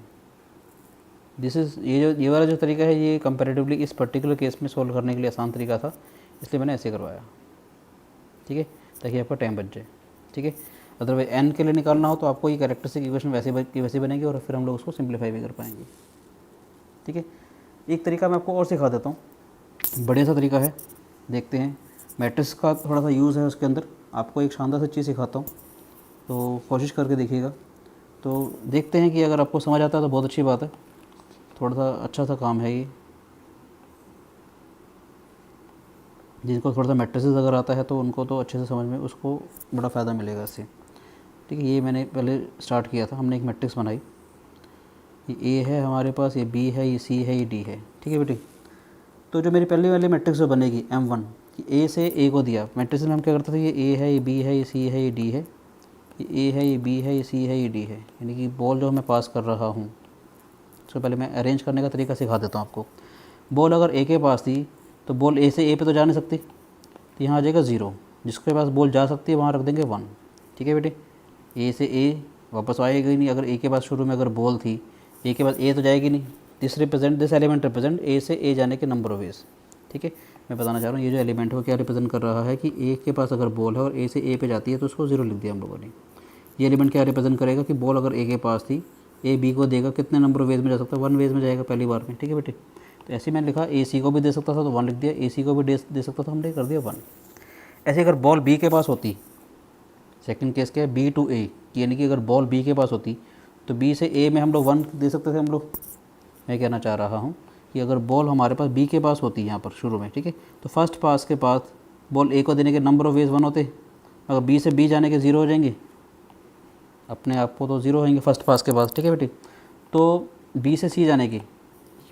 दिस इज़ ये वाला जो तरीका है ये कंपैरेटिवली इस पर्टिकुलर केस में सॉल्व करने के लिए आसान तरीका था, इसलिए मैंने ऐसे करवाया। ठीक है, ताकि आपका टाइम बच जाए। ठीक है, अदरवाइज n के लिए निकालना हो तो आपको ये कैरेक्टरिस्टिक इक्वेशन वैसे बनेगी और फिर हम लोग उसको सिंप्लीफाई भी कर पाएंगे। ठीक है, एक तरीका मैं आपको और सिखा देता हूँ, बढ़िया सा तरीका है, देखते हैं। मैट्रिक्स का थोड़ा सा यूज़ है उसके अंदर, आपको एक शानदार सी चीज़ सिखाता हूँ तो कोशिश करके देखिएगा। तो देखते हैं कि अगर आपको समझ आता है तो बहुत अच्छी बात है, थोड़ा सा अच्छा सा काम है ये। जिनको थोड़ा सा मैट्रिसेस अगर आता है तो उनको तो अच्छे से समझ में उसको बड़ा फ़ायदा मिलेगा इससे। ठीक है, ये मैंने पहले स्टार्ट किया था, हमने एक मैट्रिक्स बनाई, ये ए है हमारे पास, ये बी है, ये सी है, ये डी है। ठीक है बेटे, तो जो मेरी पहले वाली मैट्रिक्स जो बनेगी M1 कि ए से ए को दिया, मैट्रिक्स में हम क्या करते थे, ये ए है, ये बी है, ये सी है, ये डी है, ये ए है, ये बी है, ये सी है, ये डी है, यानी कि बॉल जो मैं पास कर रहा हूँ। सबसे पहले मैं अरेंज करने का तरीका सिखा देता हूँ आपको। बॉल अगर ए के पास थी तो बॉल ए से ए पे तो जा नहीं सकती, तो यहाँ आ जाएगा 0, जिसके पास बॉल जा सकती है वहाँ रख देंगे 1। ठीक है बेटे, ए से ए वापस आएगा ही नहीं, अगर ए के पास शुरू में अगर बॉल थी ए के पास ए तो जाएगी नहीं। दिस एलिमेंट रिप्रेजेंट ए से ए जाने के नंबर ऑफ वेज। ठीक है, मैं बताना चाह रहा हूँ ये जो एलिमेंट है वो क्या रिप्रेजेंट कर रहा है कि ए के पास अगर बॉल है और ए से ए पे जाती है तो उसको 0 लिख दिया हम लोगों ने। ये एलिमेंट क्या रिप्रेजेंट करेगा कि बॉल अगर ए के पास थी, ए बी को देगा, कितने नंबर ऑफ वेज में जा सकता है, 1 वेज में जाएगा पहली बार में। ठीक है बेटे, तो ऐसे मैंने लिखा ए सी को भी दे सकता था तो 1 लिख दिया, ए सी को भी दे सकता था, हमने कर दिया 1। ऐसे अगर बॉल बी के पास होती, सेकंड केस क्या है, बी टू ए, यानी कि अगर बॉल बी के पास होती तो बी से ए में हम लोग 1 दे सकते थे हम लोग। मैं कहना चाह रहा हूँ कि अगर बॉल हमारे पास बी के पास होती यहाँ पर शुरू में, ठीक है, तो फर्स्ट पास के पास बॉल ए को देने के नंबर ऑफ वेज 1 होते, अगर बी से बी जाने के 0 हो जाएंगे, अपने आप को तो 0 होंगे फर्स्ट पास के पास। ठीक है बेटी, तो बी से सी जाने की,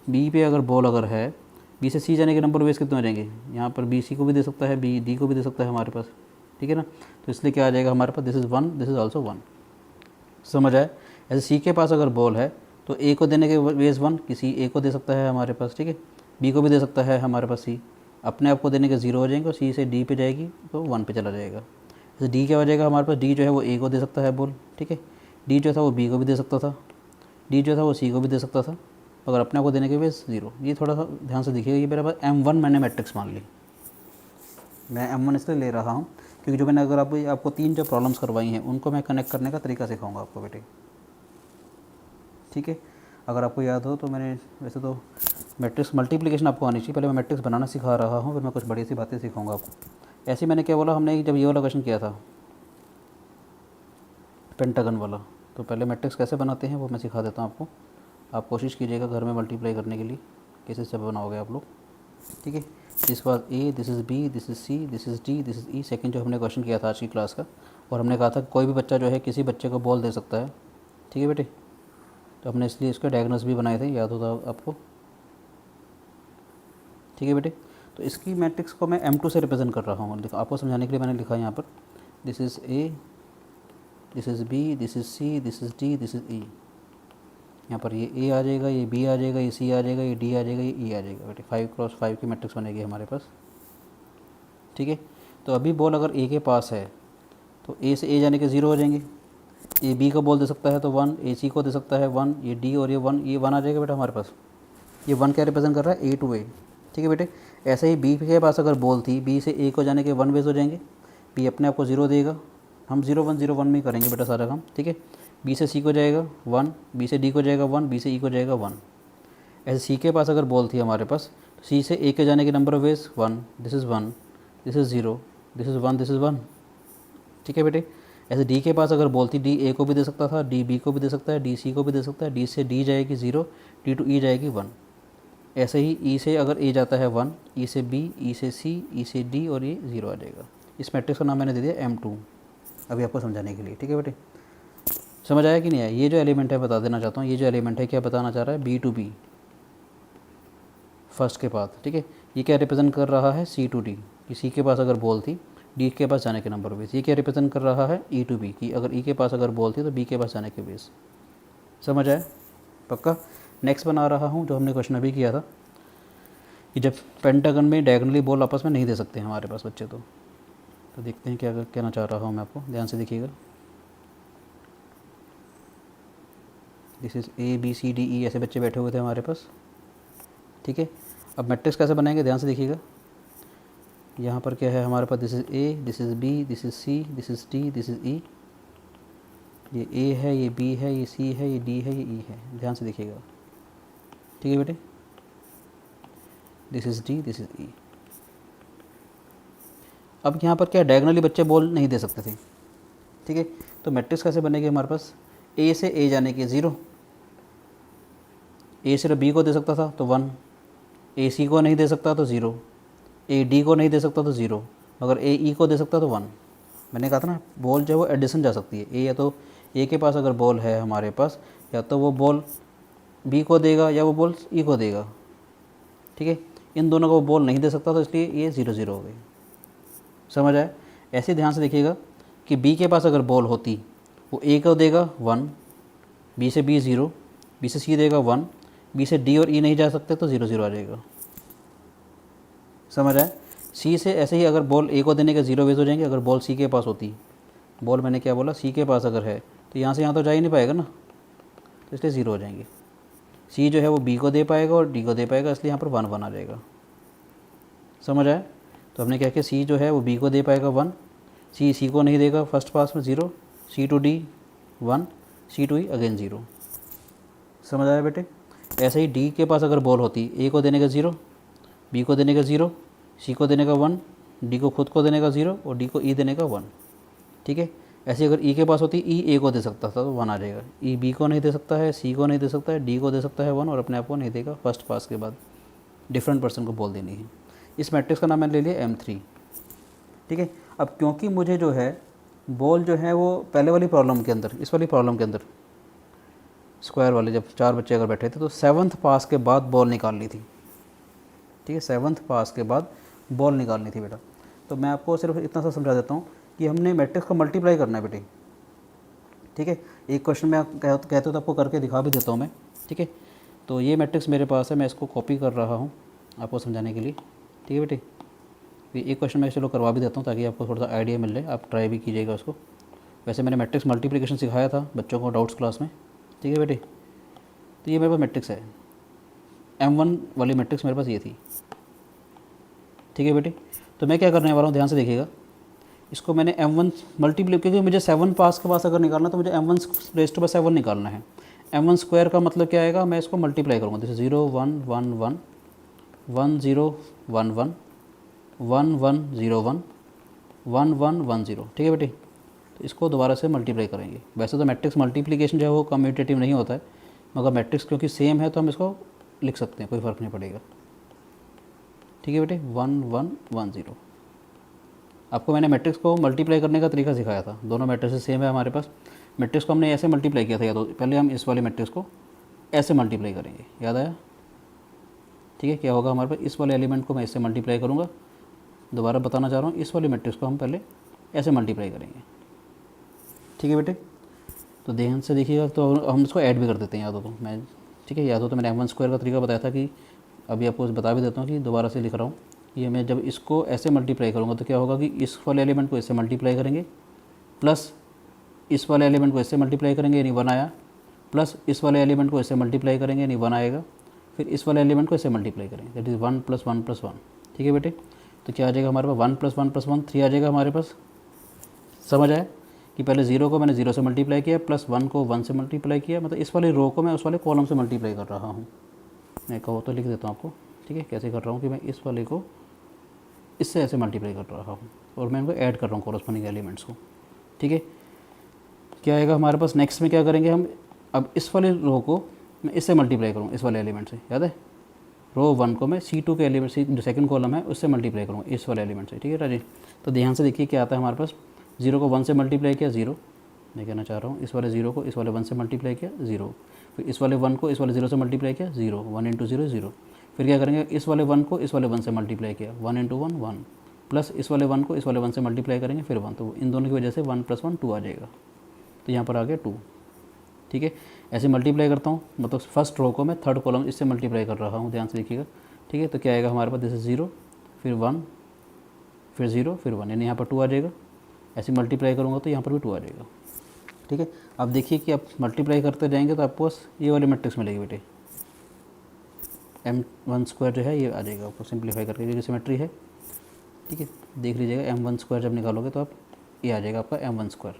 बी पे अगर बॉल अगर है, बी से सी जाने के नंबर वेज कितने हो जाएंगे, यहाँ पर बी सी को भी दे सकता है, बी डी को भी दे सकता है हमारे पास। ठीक है ना, तो इसलिए क्या आ जाएगा हमारे पास, this is 1, this is also 1। समझ आए। ऐसे सी के पास अगर बॉल है तो ए को देने के वेज 1, किसी ए को दे सकता है हमारे पास। ठीक है, बी को भी दे सकता है हमारे पास सी, अपने आप को देने के 0 हो जाएंगे और सी से डी पे जाएगी तो 1 पे चला जाएगा। जैसे डी क्या हो जाएगा हमारे पास, डी जो है वो ए को दे सकता है बॉल। ठीक है, डी जो था वो बी को भी दे सकता था, डी जो था वो सी को भी दे सकता था। अगर अपने आप को देने के बेस 0। ये थोड़ा सा ध्यान से देखिएगा। ये मेरे पास M1 मैंने मैट्रिक्स मान ली, मैं M1 इसलिए ले रहा हूँ क्योंकि जो मैंने अगर आपको 3 जो प्रॉब्लम्स करवाई हैं उनको मैं कनेक्ट करने का तरीका सिखाऊंगा आपको बेटे, ठीक है। अगर आपको याद हो तो मैंने वैसे तो मैट्रिक्स मल्टीप्लिकेशन आपको आनी चाहिए, पहले मैं मैट्रिक्स बनाना सिखा रहा हूँ, फिर मैं कुछ बड़ी सी बातें सिखाऊंगा आपको। ऐसे मैंने क्या बोला, हमने जब ये वाला क्वेश्चन किया था पेंटागन वाला, तो पहले मैट्रिक्स कैसे बनाते हैं वो मैं सिखा देता हूँ आपको। आप कोशिश कीजिएगा घर में मल्टीप्लाई करने के लिए कैसे से बनाओगे आप लोग, ठीक है। This was A, this is B, this is C, this is D, this is E. Second जो हमने क्वेश्चन किया था आज की क्लास का, और हमने कहा था कोई भी बच्चा जो है किसी बच्चे को बॉल दे सकता है, ठीक है बेटे। तो हमने इसलिए इसके डायग्नोस भी बनाए थे, याद होता आपको, ठीक है बेटे। तो इसकी मैट्रिक्स को मैं M2 से रिप्रेजेंट कर रहा हूँ, देखो आपको समझाने के लिए मैंने लिखा है यहाँ पर, this is A, this is B, this is C, this is D, this is E. यहाँ पर ये ए आ जाएगा, ये बी आ जाएगा, ये सी आ जाएगा, ये डी आ जाएगा, ये ई आ जाएगा बेटे। 5x5 की मैट्रिक्स बनेगी हमारे पास, ठीक है। तो अभी बॉल अगर ए के पास है तो ए से ए जाने के 0 हो जाएंगे। ये बी को बॉल दे सकता है तो 1, ए सी को दे सकता है 1, ये डी और ये 1, ये 1 आ जाएगा बेटा हमारे पास। ये 1 क्या रिप्रेजेंट कर रहा है, ए टू ए, ठीक है बेटे। ऐसे ही बी के पास अगर बॉल थी, बी से ए को जाने के 1 वेज हो जाएंगे, बी अपने आप को 0 देगा, हम 0 1 0 1 में ही करेंगे बेटा सारा काम, ठीक है। बी से सी को जाएगा 1, बी से डी को जाएगा 1, बी से ई को जाएगा 1। ऐसे सी के पास अगर बॉल थी हमारे पास, तो सी से ए के जाने के number of veg 1, this is 1, this is 0, this is 1, this is 1, ठीक है बेटे। ऐसे डी के पास अगर बॉल थी, डी ए को भी दे सकता था, डी बी को भी दे सकता है, डी सी को भी दे सकता है, डी से डी जाएगी 0, डी टू ई जाएगी 1। ऐसे ही ई से अगर ए जाता है 1, ई से बी, ई से सी, ई से डी और ये 0 आ जाएगा। इस मैट्रिक्स का नाम मैंने दे दिया M2, अभी आपको समझाने के लिए, ठीक है बेटे। समझ आया कि नहीं आया? ये जो एलिमेंट है बता देना चाहता हूँ, ये जो एलिमेंट है क्या बताना चाह रहा है, बी टू बी फर्स्ट के पास, ठीक है। ये क्या रिप्रेजेंट कर रहा है, सी टू डी, कि सी के पास अगर बॉल थी, डी के पास जाने के नंबर बेस। ये क्या रिप्रेजेंट कर रहा है, ई टू बी, कि अगर ई के पास अगर बॉल थी तो बी के पास जाने के बेस। समझ आया पक्का? नेक्स्ट बना रहा हूँ जो हमने क्वेश्चन अभी किया था, कि जब पेंटागन में डायगोनली बॉल आपस में नहीं दे सकते हमारे पास बच्चे, तो देखते हैं क्या कहना चाह रहा हूँ मैं आपको, ध्यान से देखिएगा। This is A B C D E, ऐसे बच्चे बैठे हुए थे हमारे पास, ठीक है। अब मैट्रिक्स कैसे बनाएंगे, ध्यान से देखिएगा। यहाँ पर क्या है हमारे पास, this is A, this is B, this is C, this is D, this is E. ये ए है, ये बी है, ये सी है, ये डी है, ये ई है, ध्यान से देखिएगा, ठीक है बेटे। This is D, this is E. अब यहाँ पर क्या डायगोनली बच्चे बॉल नहीं दे सकते थे, ठीक है। तो मैट्रिक्स कैसे बनेगी हमारे पास, ए से ए जाने के 0, ए सिर्फ बी को दे सकता था तो 1, ए सी को नहीं दे सकता तो 0, ए डी को नहीं दे सकता तो 0, अगर ए ई को दे सकता तो 1। मैंने कहा था ना बॉल जो है वो एडिशन जा सकती है, ए या तो ए के पास अगर बॉल है हमारे पास, या तो वो बॉल बी को देगा या वो बॉल ई को देगा, ठीक है। इन दोनों को वो बॉल नहीं दे सकता, तो इसलिए ये 0 0 हो गई। समझ आए? ऐसे ध्यान से देखिएगा कि बी के पास अगर बॉल होती, वो ए को देगा 1, बी से बी 0, बी से सी देगा 1, बी से डी और ई नहीं जा सकते तो 0 0 आ जाएगा। समझ आए? सी से ऐसे ही अगर बॉल ए को देने के 0 वेज हो जाएंगे, अगर बॉल सी के पास होती, बॉल मैंने क्या बोला, सी के पास अगर है तो यहाँ से यहाँ तो जा ही नहीं पाएगा ना, तो इसलिए 0 हो जाएंगे। सी जो है वो बी को दे पाएगा और डी को दे पाएगा, इसलिए यहाँ पर 1 1 आ जाएगा। समझ आए? तो हमने क्या किया, सी जो है वो बी को दे पाएगा 1, सी को नहीं देगा फर्स्ट पास में 0, C to D 1, C to E again 0। समझ आया बेटे? ऐसे ही डी के पास अगर बॉल होती, ए को देने का 0, बी को देने का 0, सी को देने का 1, डी को खुद को देने का 0 और डी को ई देने का 1, ठीक है। ऐसे अगर ई के पास होती, ई ए को दे सकता था तो 1 आ जाएगा, ई बी को नहीं दे सकता है, सी को नहीं दे सकता है, डी को दे सकता है 1 और अपने आप को नहीं देगा फर्स्ट पास के बाद, डिफरेंट पर्सन को बॉल देनी है। इस मैट्रिक्स का नाम मैंने ले लिया M3, ठीक है। अब क्योंकि मुझे जो है बॉल जो है वो पहले वाली प्रॉब्लम के अंदर, इस वाली प्रॉब्लम के अंदर स्क्वायर वाले जब 4 बच्चे अगर बैठे थे तो 7th पास के बाद बॉल निकालनी थी, ठीक है। 7th पास के बाद बॉल निकालनी थी बेटा। तो मैं आपको सिर्फ इतना सा समझा देता हूँ कि हमने मैट्रिक्स को मल्टीप्लाई करना है बेटे, ठीक है। एक क्वेश्चन में आप कहते हो तो आपको करके दिखा भी देता हूँ मैं, ठीक है। तो ये मैट्रिक्स मेरे पास है, मैं इसको कॉपी कर रहा हूँ आपको समझाने के लिए, ठीक है बेटे। एक क्वेश्चन मैं चलो करवा भी देता हूँ ताकि आपको थोड़ा सा आइडिया मिल जाए, आप ट्राई भी कीजिएगा उसको। वैसे मैंने मैट्रिक्स मल्टीप्लिकेशन सिखाया था बच्चों को डाउट्स क्लास में, ठीक है बेटे। तो ये मेरे पास मैट्रिक्स है, M1 वाली मैट्रिक्स मेरे पास ये थी, ठीक है बेटे। तो मैं क्या करने वाला हूँ, ध्यान से देखिएगा, इसको मैंने M1 मल्टीप्लाई, क्योंकि मुझे 7 पास के पास अगर निकालना तो मुझे M1 रेज़ टू 7 निकालना है। M1 स्क्वायर का मतलब क्या आएगा, मैं इसको मल्टीप्लाई करूँगा, जैसे 0 1 1 1 1 0 1 1 1 1 0 1 1 1 1 0, ठीक है बेटे। तो इसको दोबारा से मल्टीप्लाई करेंगे। वैसे तो मैट्रिक्स मल्टीप्लिकेशन जो है वो कम्यूटेटिव नहीं होता है, मगर मैट्रिक्स क्योंकि सेम है तो हम इसको लिख सकते हैं, कोई फ़र्क नहीं पड़ेगा, ठीक है बेटे। 1 1 1 0। आपको मैंने मैट्रिक्स को मल्टीप्लाई करने का तरीका सिखाया था, दोनों मैट्रिक्स सेम है हमारे पास। मैट्रिक्स को हमने ऐसे मल्टीप्लाई किया था, या तो पहले हम इस वाले मैट्रिक्स को ऐसे मल्टीप्लाई करेंगे, याद आया, ठीक है। क्या होगा हमारे पास, इस वाले एलिमेंट को मैं इससे मल्टीप्लाई करूँगा, दोबारा बताना चाह रहा हूँ, इस वाले मैट्रिक्स को हम पहले ऐसे मल्टीप्लाई करेंगे, ठीक है बेटे। तो ध्यान से देखिएगा, तो हम इसको ऐड भी कर देते हैं, याद हो तो मैं, ठीक है। याद हो तो मैंने M1 स्क्वायर का तरीका बताया था, कि अभी आपको बता भी देता हूँ कि दोबारा से लिख रहा हूँ। ये मैं जब इसको ऐसे मल्टीप्लाई करूँगा तो क्या होगा कि इस वाले एलिमेंट को इससे मल्टीप्लाई करेंगे, प्लस इस वाले एलिमेंट को इससे मल्टीप्लाई करेंगे, यानी 1 आया, प्लस इस वाले एलिमेंट को इससे मल्टीप्लाई करेंगे, यानी 1 आएगा, फिर इस वाले एलिमेंट को इससे मल्टीप्लाई करेंगे, दैट इज़ 1 + 1 + 1, ठीक है बेटे। तो क्या आ जाएगा हमारे पास, 1 + 1 + 1 3 आ जाएगा हमारे पास। समझ आया कि पहले 0 को मैंने 0 से मल्टीप्लाई किया, प्लस 1 को 1 से मल्टीप्लाई किया, मतलब इस वाले रो को मैं उस वाले कॉलम से मल्टीप्लाई कर रहा हूँ। मैं कहो तो लिख देता हूँ आपको, ठीक है, कैसे कर रहा हूँ कि मैं इस वाले को इससे ऐसे मल्टीप्लाई कर रहा हूँ और मैं इनको ऐड कर रहा हूँ कॉरस्पॉन्डिंग एलिमेंट्स को, ठीक है। क्या आएगा हमारे पास, नेक्स्ट में क्या करेंगे हम, अब इस वाले रो को मैं इससे मल्टीप्लाई करूँ, इस वाले एलिमेंट से, याद है, रो 1 को मैं C2 के एलिमेंट से, जो सेकंड कॉलम है, उससे मल्टीप्लाई करूँगा इस वाले एलिमेंट से, ठीक है राजी। तो ध्यान से देखिए क्या आता है हमारे पास, 0 को 1 से मल्टीप्लाई किया 0, मैं कहना चाह रहा हूँ इस वाले 0 को इस वाले 1 से मल्टीप्लाई किया 0, फिर इस वाले 1 को इस वाले 0 से मल्टीप्लाई किया 0, 1 × 0 0, फिर क्या करेंगे, इस वाले 1 को इस वाले 1 से मल्टीप्लाई किया 1 × 1 1, प्लस इस वाले 1 को इस वाले 1 से मल्टीप्लाई करेंगे फिर 1, तो इन दोनों की वजह से 1 + 1 2 आ जाएगा, तो यहाँ पर आ गया 2, ठीक है। ऐसे मल्टीप्लाई करता हूँ, मतलब फर्स्ट रो को मैं थर्ड कॉलम इससे मल्टीप्लाई कर रहा हूँ, ध्यान से देखिएगा, ठीक है। तो क्या आएगा हमारे पास, दिस इज 0 फिर 1 फिर 0 फिर 1, यानी यहाँ पर 2 आ जाएगा। ऐसे मल्टीप्लाई करूँगा तो यहाँ पर भी 2 आ जाएगा, ठीक है। अब देखिए कि आप मल्टीप्लाई करते जाएंगे तो आपको बस ये वाली मैट्रिक्स मिलेगी बेटे, M1 स्क्वायर जो है ये आ जाएगा आपको सिंप्लीफाई करके, क्योंकि सिमेट्री है, ठीक है। देख लीजिएगा M1 स्क्वायर जब निकालोगे तो आप ये आ जाएगा आपका M1 स्क्वायर,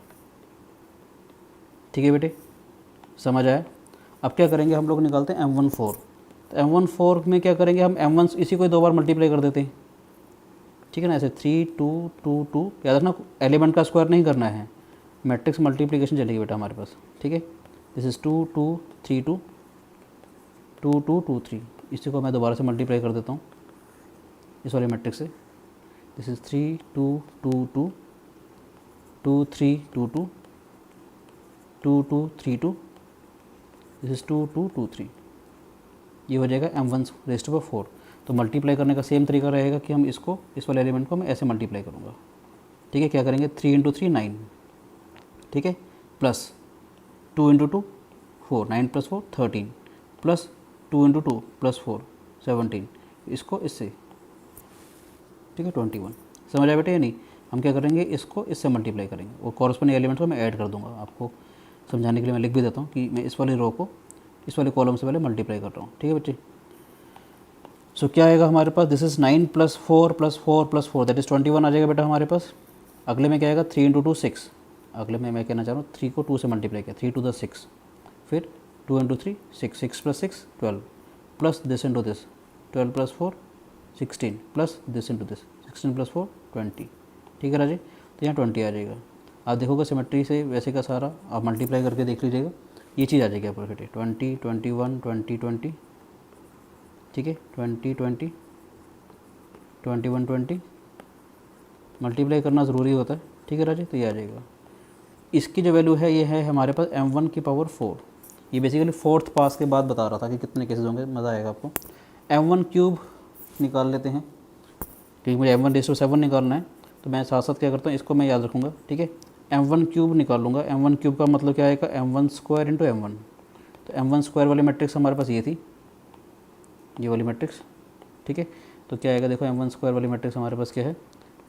ठीक है बेटे, समझ आया। अब क्या करेंगे, हम लोग निकालते हैं M1 4, तो M1 4 में क्या करेंगे हम, M1 इसी को 2 बार मल्टीप्लाई कर देते हैं, ठीक है ना, ऐसे 3 2 2 2, याद रखना एलिमेंट का स्क्वायर नहीं करना है, मैट्रिक्स मल्टीप्लिकेशन चलेगी बेटा हमारे पास, ठीक है। दिस इज़ 2 2 3 2 2 2 2 3, इसी को मैं दोबारा से मल्टीप्लाई कर देता हूँ इस वाले मैट्रिक्स से, दिस इज़ 3 2 2 2 2 3 2 2 2 2 3 2, दिस इज़ 2 2 2 3, ये हो जाएगा M1⁴। तो मल्टीप्लाई करने का सेम तरीका रहेगा कि हम इसको इस वाले एलिमेंट को मैं ऐसे मल्टीप्लाई करूँगा, ठीक है। क्या करेंगे, 3 × 3 9, ठीक है, प्लस 2 × 2 4, 9 + 4 13, प्लस 2 × 2 + 4 17, इसको इससे, ठीक है 21। समझ आया बेटे या नहीं। हम क्या करेंगे, इसको इससे मल्टीप्लाई करेंगे और कॉरस्पॉन्डिंग एलिमेंट को मैं ऐड कर दूंगा। आपको समझाने के लिए मैं लिख भी देता हूँ कि मैं इस वाले रो को इस वाले कॉलम से पहले मल्टीप्लाई कर रहा हूँ, ठीक है बच्चे। सो क्या आएगा हमारे पास, दिस इज़ 9 + 4 + 4 + 4, दैट इज़ 21 आ जाएगा बेटा हमारे पास। अगले में क्या आएगा, 3 × 2 6, अगले में मैं कहना चाह रहा हूँ 3 को 2 से मल्टीप्लाई किया, 3 × 2 6, फिर 2 × 3 6, 6 + 6 12, plus this into this 12 + 4 16, plus this into this 16 + 4 20, ठीक है राजे। तो यहाँ 20 आ जाएगा। आप देखोगे सिमेट्री से वैसे का सारा आप मल्टीप्लाई करके देख लीजिएगा, ये चीज़ आ जाएगी आपको बेटे 20 21 20 20, ठीक है 20 20 21 20, मल्टीप्लाई करना ज़रूरी होता है, ठीक है राजे। तो ये आ जाएगा, इसकी जो वैल्यू है ये है हमारे पास M1⁴। ये बेसिकली फोर्थ पास के बाद बता रहा था कि कितने केसेस होंगे, मज़ा आएगा आपको। M1³ निकाल लेते हैं, क्योंकि मुझे M1⁻7 निकालना है, तो मैं साथ साथ क्या करता हूँ, इसको मैं याद रखूँगा, ठीक है। M1³ निकाल लूँगा, M1³ का मतलब क्या आएगा, M1² × M1। तो M1² वाली मैट्रिक्स हमारे पास ये थी, ये वाली मैट्रिक्स, ठीक है। तो क्या आएगा, देखो M1² वाली मैट्रिक्स हमारे पास क्या है,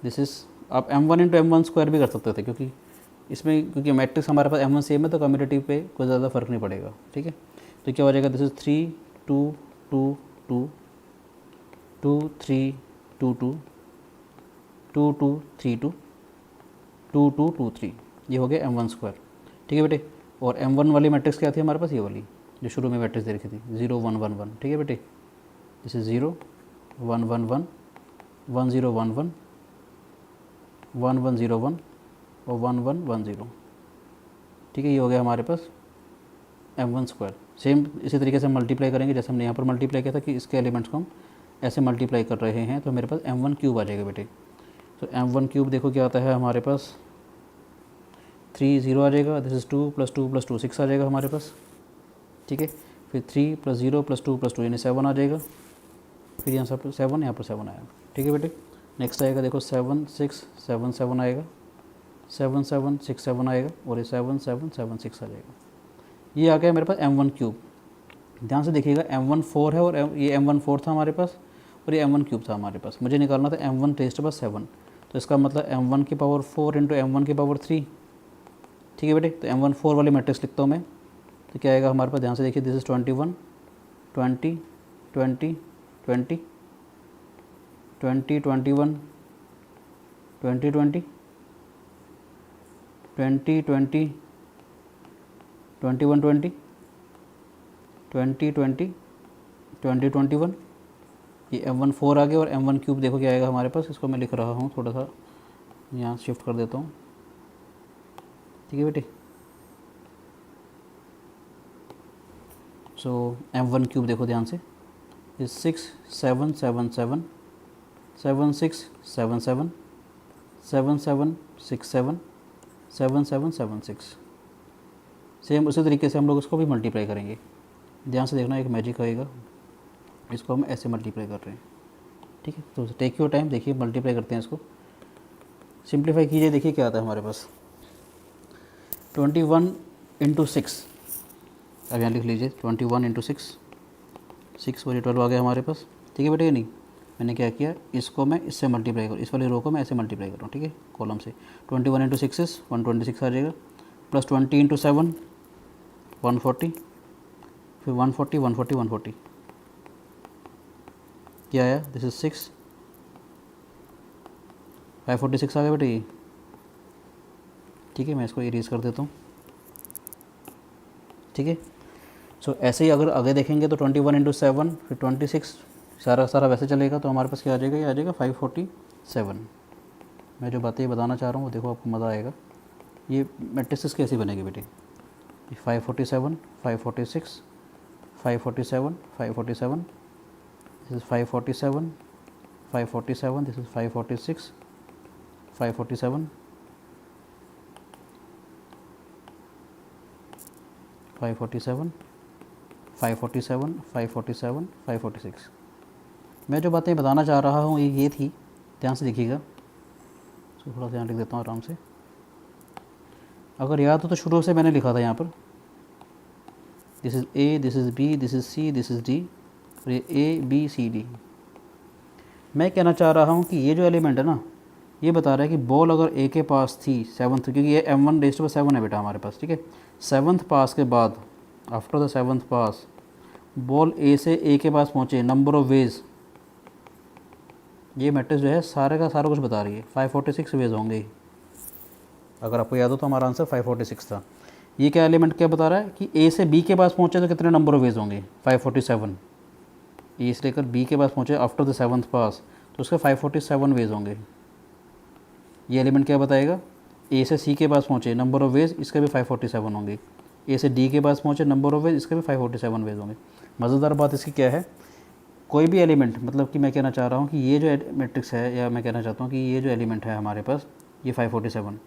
दिस इज़, आप M1 × M1² भी कर सकते थे, क्योंकि मैट्रिक्स हमारे पास M1 सेम है तो कम्यूटेटिव पे कोई ज़्यादा फर्क नहीं पड़ेगा, ठीक है। तो क्या हो जाएगा, दिस इज़ 3 2 2 2 2 3 2 2 2 2 3 2 2 2 2 3, ये हो गया m1 स्क्वायर। ठीक है बेटे, और m1 वाली मैट्रिक्स क्या थी हमारे पास, ये वाली जो शुरू में मैट्रिक्स दे रखी थी 0 1 1 1। ठीक है बेटे, दिस इज 0 1 1 1 1 0 1 1 1 1 0 1 और 1 1 1 0। ठीक है, ये हो गया हमारे पास m1 स्क्वायर। सेम इसी तरीके से मल्टीप्लाई करेंगे जैसे हमने यहाँ पर मल्टीप्लाई किया था कि इसके एलिमेंट्स को हम ऐसे मल्टीप्लाई कर रहे हैं, तो मेरे पास m1 क्यूब आ जाएगा बेटे। तो m1 क्यूब देखो क्या आता है हमारे पास, 3 0 आ जाएगा, दिस इज़ 2 + 2 + 2 6 आ जाएगा हमारे पास। ठीक है, फिर 3 + 0 + 2 + 2 यानी 7 आ जाएगा, फिर यहाँ पर 7, यहाँ पर 7 आएगा। ठीक है बेटे, नेक्स्ट आएगा देखो 7 6 7 7 आएगा, 7 7 6 7 आएगा, और ये 7 7 7 6 आ जाएगा। ये आ गया मेरे पास m1 क्यूब। ध्यान से देखिएगा, m1 4 है और ये m1 4 था हमारे पास, और ये m1 क्यूब था हमारे पास। मुझे निकालना था m1 ⁻⁷ 7, तो इसका मतलब m1 की पावर 4 × m1 की पावर 3। ठीक है बेटे, तो m1 4 वाली मैट्रिक्स लिखता हूँ मैं, तो क्या आएगा हमारे पास, ध्यान से देखिए, दिस इज़ 21 20 20 20 20 21 20 20 20 20 21 20 20 20 20 21। ये m1 4 आ गया, और m1 क्यूब देखो क्या आएगा हमारे पास, इसको मैं लिख रहा हूँ, थोड़ा सा यहाँ शिफ्ट कर देता हूँ। ठीक है बेटे, सो m1 क्यूब देखो ध्यान से, इज 6 7 7 7 7 6 7 7 7 7 6 7 7 7 7 6। सेम उसी तरीके से हम लोग इसको भी मल्टीप्लाई करेंगे। ध्यान से देखना, एक मैजिक आएगा, इसको हम ऐसे मल्टीप्लाई कर रहे हैं। ठीक है, तो टेक योर टाइम, देखिए मल्टीप्लाई करते हैं इसको, सिंप्लीफाई कीजिए, देखिए क्या आता है हमारे पास, 21 × 6। अब यहाँ लिख लीजिए 21 × 6, 6 और 12 आ गया हमारे पास। ठीक है बेटे, नहीं मैंने क्या किया, इसको मैं इससे मल्टीप्लाई करूँ, इस वाली रो को मैं ऐसे मल्टीप्लाई कर रहा हूँ। ठीक है, कॉलम से 21 × 6 इज़ 126 आ जाएगा, प्लस 20 × 7 140, फिर 140 140 140, क्या आया, दिस इज 6 546 आ गया बेटे ये। ठीक है, मैं इसको इरेज कर देता हूँ। ठीक है, सो ऐसे ही अगर आगे देखेंगे तो 21 × 7 फिर 26, सारा वैसे चलेगा, तो हमारे पास क्या आ जाएगा, ये आ जाएगा 547। मैं जो बातें बताना चाह रहा हूँ वो देखो, आपको मज़ा आएगा। ये मैट्रिक्स कैसी बनेगी बेटे, 547 546 547 547, दिस इज़ 547 547, दिस इज़ 546 547 547 547 547 546। मैं जो बातें बताना चाह रहा हूँ ये थी, ध्यान से देखिएगा, तो थोड़ा ध्यान लिख देता हूँ आराम से। अगर याद हो तो शुरू से मैंने लिखा था यहाँ पर, this is A, this is B, this is C, this is D, और ये ए बी सी डी। मैं कहना चाह रहा हूँ कि ये जो एलिमेंट है ना, ये बता रहा है कि बॉल अगर ए के पास थी 7th, क्योंकि ये m1 ⁻⁷ 7 है बेटा हमारे पास। ठीक है, 7th पास के बाद, after the 7th pass, ball A से ए के पास पहुँचे, नंबर ऑफ वेज, ये मैट्रिक्स जो है सारे का सारा कुछ बता रही है, 546 वेज होंगे। अगर आपको याद हो तो हमारा आंसर 546 था। ये क्या एलिमेंट क्या बता रहा है कि ए से बी के पास पहुँचे तो कितने नंबर ऑफ वेज होंगे, 547। ए से लेकर बी के पास पहुँचे आफ्टर द 7th पास, तो उसके 547 वेज होंगे। ये एलिमेंट क्या बताएगा, ए से सी के पास पहुँचे, नंबर ऑफ वेज, इसके भी 547 होंगे। ए से डी के पास पहुँचे, नंबर ऑफ वेज, इसके भी 547 वेज होंगे। मज़ेदार बात इसकी क्या है, कोई भी एलिमेंट, मतलब कि मैं कहना चाह रहा हूँ कि ये जो मैट्रिक्स है, या मैं कहना चाहता हूँ कि ये जो एलिमेंट है हमारे पास, ये 547,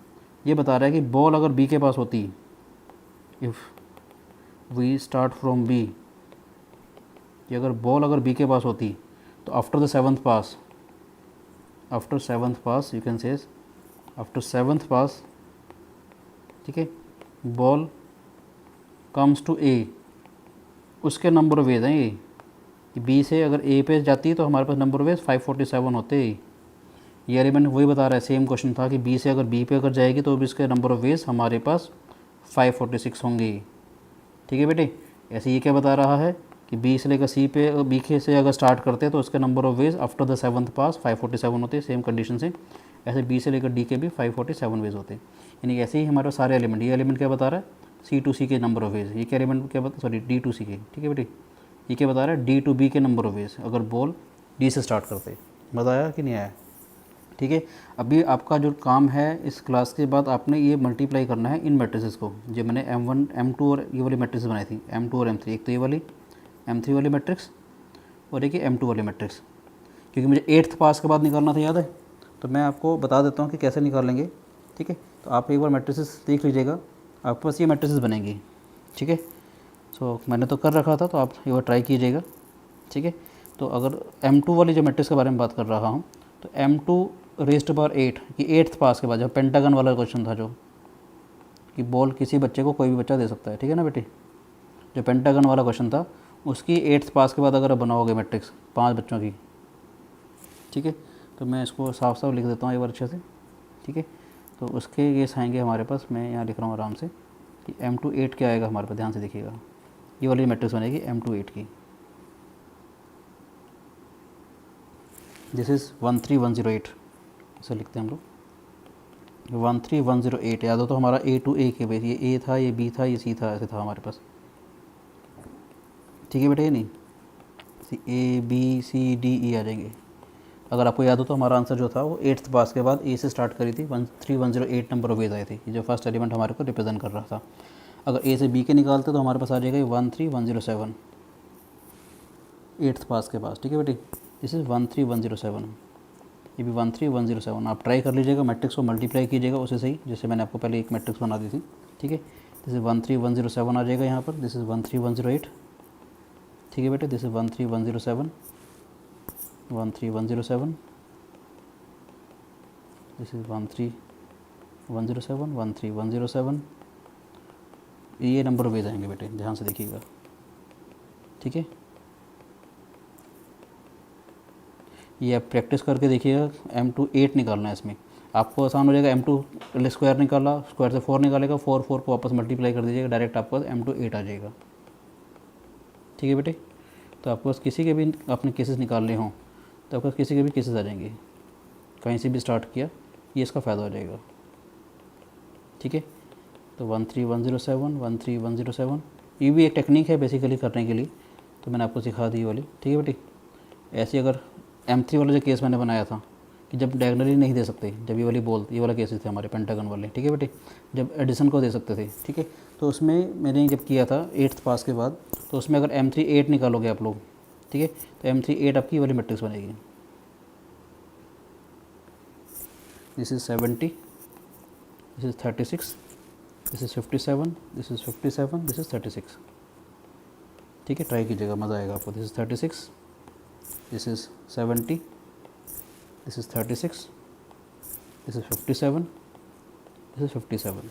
ये बता रहा है कि बॉल अगर बी के पास होती, if we start from B, कि अगर बॉल अगर बी के पास होती, तो after the 7th pass, after 7th pass, you can say after 7th pass, ठीक है, बॉल कम्स टू ए, उसके नंबर ऑफ वेज हैं ये, कि बी से अगर ए पे जाती है तो हमारे पास नंबर ऑफ वेज 547 होते हैं। ये एलिमेंट वही बता रहा है, सेम क्वेश्चन था कि बी से अगर बी पे अगर जाएगी तो भी इसके नंबर ऑफ वेज हमारे पास 546 होंगे। ठीक है बेटे, ऐसे ये क्या बता रहा है कि बी से लेकर सी पे, बी के से अगर स्टार्ट करते हैं तो उसके number of veg after the 7th पास 547 होते हैं, सेम कंडीशन से। ऐसे बी से लेकर डी के भी 547 वेज होते हैं। यानी ऐसे ही हमारे सारे एलिमेंट, ये एलिमेंट क्या बता रहा है, सी टू सी के नंबर ऑफ वेज, ये क्या एलिमेंट क्या बता, सॉरी डी टू सी के, ठीक है बेटे, ये क्या बता रहा है, डी टू बी के नंबर ऑफ वेज अगर बॉल डी से स्टार्ट करते हैं। मज़ा आया कि नहीं आया? ठीक है। अभी आपका जो काम है इस क्लास के बाद आपने ये मल्टीप्लाई करना है इन मैट्रिसेस को, जो मैंने M1 M2 और ये वाली मैट्रिक्स बनाई थी, M2 और M3, एक तो ये वाली M3 वाली मैट्रिक्स और एक ये M2 वाली मैट्रिक्स, क्योंकि मुझे 8th पास के बाद निकालना था, याद है? तो मैं आपको बता देता हूँ कि कैसे निकालेंगे। ठीक है, तो आप एक बार मैट्रिसेस देख लीजिएगा, आपके पास ये मैट्रिसेस बनेंगी। ठीक है, सो मैंने तो कर रखा था, तो आप एक बार ट्राई कीजिएगा। ठीक है, तो अगर M2 वाली जो मैट्रिक्स के बारे में बात कर रहा हूँ, तो M2 रेस्ट बार 8 कि 8th पास के बाद, जब पेंटागन वाला क्वेश्चन था, जो कि बॉल किसी बच्चे को कोई भी बच्चा दे सकता है, ठीक है ना बेटी, जो पेंटागन वाला क्वेश्चन था उसकी 8th पास के बाद अगर आप बनाओगे मैट्रिक्स 5 बच्चों की, ठीक है, तो मैं इसको साफ साफ लिख देता हूँ एक बार अच्छे से। ठीक है, तो उसके ये आएंगे हमारे पास, मैं यहाँ लिख रहा हूँ आराम से कि M2 8 क्या आएगा हमारे पास, ध्यान से देखिएगा, ये वाली मैट्रिक्स बनेगी M2 8 की। दिस इज़ 13108, इसे लिखते हैं हम लोग 13108। याद हो तो हमारा A to A के बेस, ये A था, ये B था, ये C था, ऐसे था हमारे पास। ठीक है बेटा, ये नहीं A B C D E आ जाएंगे। अगर आपको याद हो तो हमारा आंसर जो था वो 8th पास के बाद A से स्टार्ट करी थी, 13108 नंबर ऑफ वेज आई थी, ये जो फर्स्ट एलिमेंट हमारे को रिप्रेजेंट कर रहा था। अगर A से B के निकालते तो हमारे पास आ जाएगा 13107 8th पास के पास। ठीक है बेटी, दिस इज़ 13107, ये भी 13107। आप ट्राई कर लीजिएगा, मैट्रिक्स को मल्टीप्लाई कीजिएगा उसे सही, जैसे मैंने आपको पहले एक मैट्रिक्स बना दी थी। ठीक है, दिस इज़ 13107 आ जाएगा यहाँ पर, दिस इज़ 13108। ठीक है बेटे, दिस इज़ 13107, 13107, दिस इज़ 13107, 13107, ये नंबर वेज आएंगे बेटे, ध्यान से देखिएगा। ठीक है, ये आप प्रैक्टिस करके देखिएगा। M2 8 निकालना है इसमें, आपको आसान हो जाएगा। M2 स्क्वायर निकाला, स्क्वायर से 4 निकालेगा, 4 को वापस मल्टीप्लाई कर दीजिएगा, डायरेक्ट आपको M2 8 आ जाएगा। ठीक है बेटे, तो आपको बस किसी के भी अपने केसेस निकालने हों तो आपको किसी के भी केसेस आ जाएंगे, कहीं से भी स्टार्ट किया, ये इसका फ़ायदा हो जाएगा। ठीक है, तो 13107, 13107, ये भी एक टेक्निक है बेसिकली करने के लिए, तो मैंने आपको सिखा दी वाली। ठीक है बेटी, ऐसे अगर M3 वाला जो केस मैंने बनाया था कि जब डायगनली नहीं दे सकते, जब ये वाली बॉल, ये वाला केसेस थे हमारे पेंटागन वाले। ठीक है बेटी, जब एडिशन को दे सकते थे। ठीक है, तो उसमें मैंने जब किया था 8th पास के बाद, तो उसमें अगर M3 8 निकालोगे आप लोग, ठीक है, तो M3 8 आपकी वाली मैट्रिक्स बनेगी। This is 70, this is 36, this is 57, this is 57, this is 36। ठीक है, ट्राई कीजिएगा, मज़ा आएगा आपको। This is 36, this is 70, this is 36, this is 57, this is 57,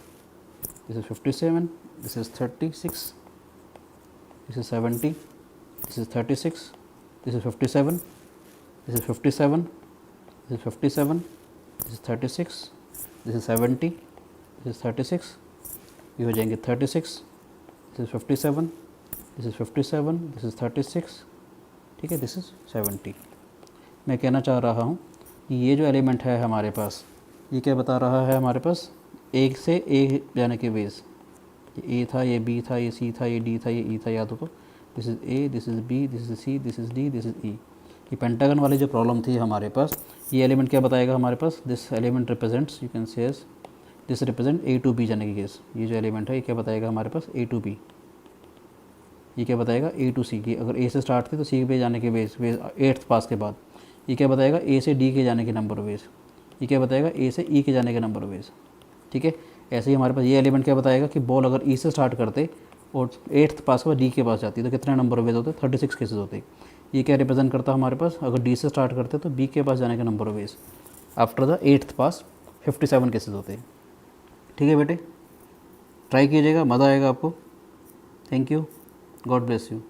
this is 57, this is 36, this is 70, this is 36, this is 57, this is 57, this is 57, this is 36, this is 70, this is 36, ये हो जाएंगे 36, this is 57, this is 57, this is 36। ठीक है, दिस इज़ 70। मैं कहना चाह रहा हूँ कि ये जो एलिमेंट है हमारे पास, ये क्या बता रहा है हमारे पास, एक से ए जाने के वेज, ये ए था, ये बी था, ये सी था, ये डी था, ये ई था, याद हो तो। This is A, this is B, this is C, this is D, this is E. ये पेंटागन वाली जो प्रॉब्लम थी हमारे पास, ये एलिमेंट क्या बताएगा हमारे पास, this element represents, you can say this represent A to B जाने की केस। ये जो एलिमेंट है ये क्या बताएगा हमारे पास, ए टू बी। ये क्या बताएगा, ए टू सी की, अगर ए से स्टार्ट थी तो सी पे जाने के वेज 8th पास के बाद। ये क्या बताएगा, ए से डी के जाने के नंबर वेज। ये क्या बताएगा, ए से ई के जाने के नंबर वेज। ठीक है, ऐसे ही हमारे पास ये एलिमेंट क्या बताएगा कि बॉल अगर ई से स्टार्ट करते और 8th पास के बाद डी के पास जाती तो कितने नंबर वेज होते, 36 केसेस होते। ये क्या रिप्रेजेंट करता है हमारे पास, अगर डी से स्टार्ट करते तो बी के पास जाने के number ways after the 8th pass 57 cases होते। ठीक है बेटे, ट्राई कीजिएगा, मज़ा आएगा आपको। Thank you, god bless you.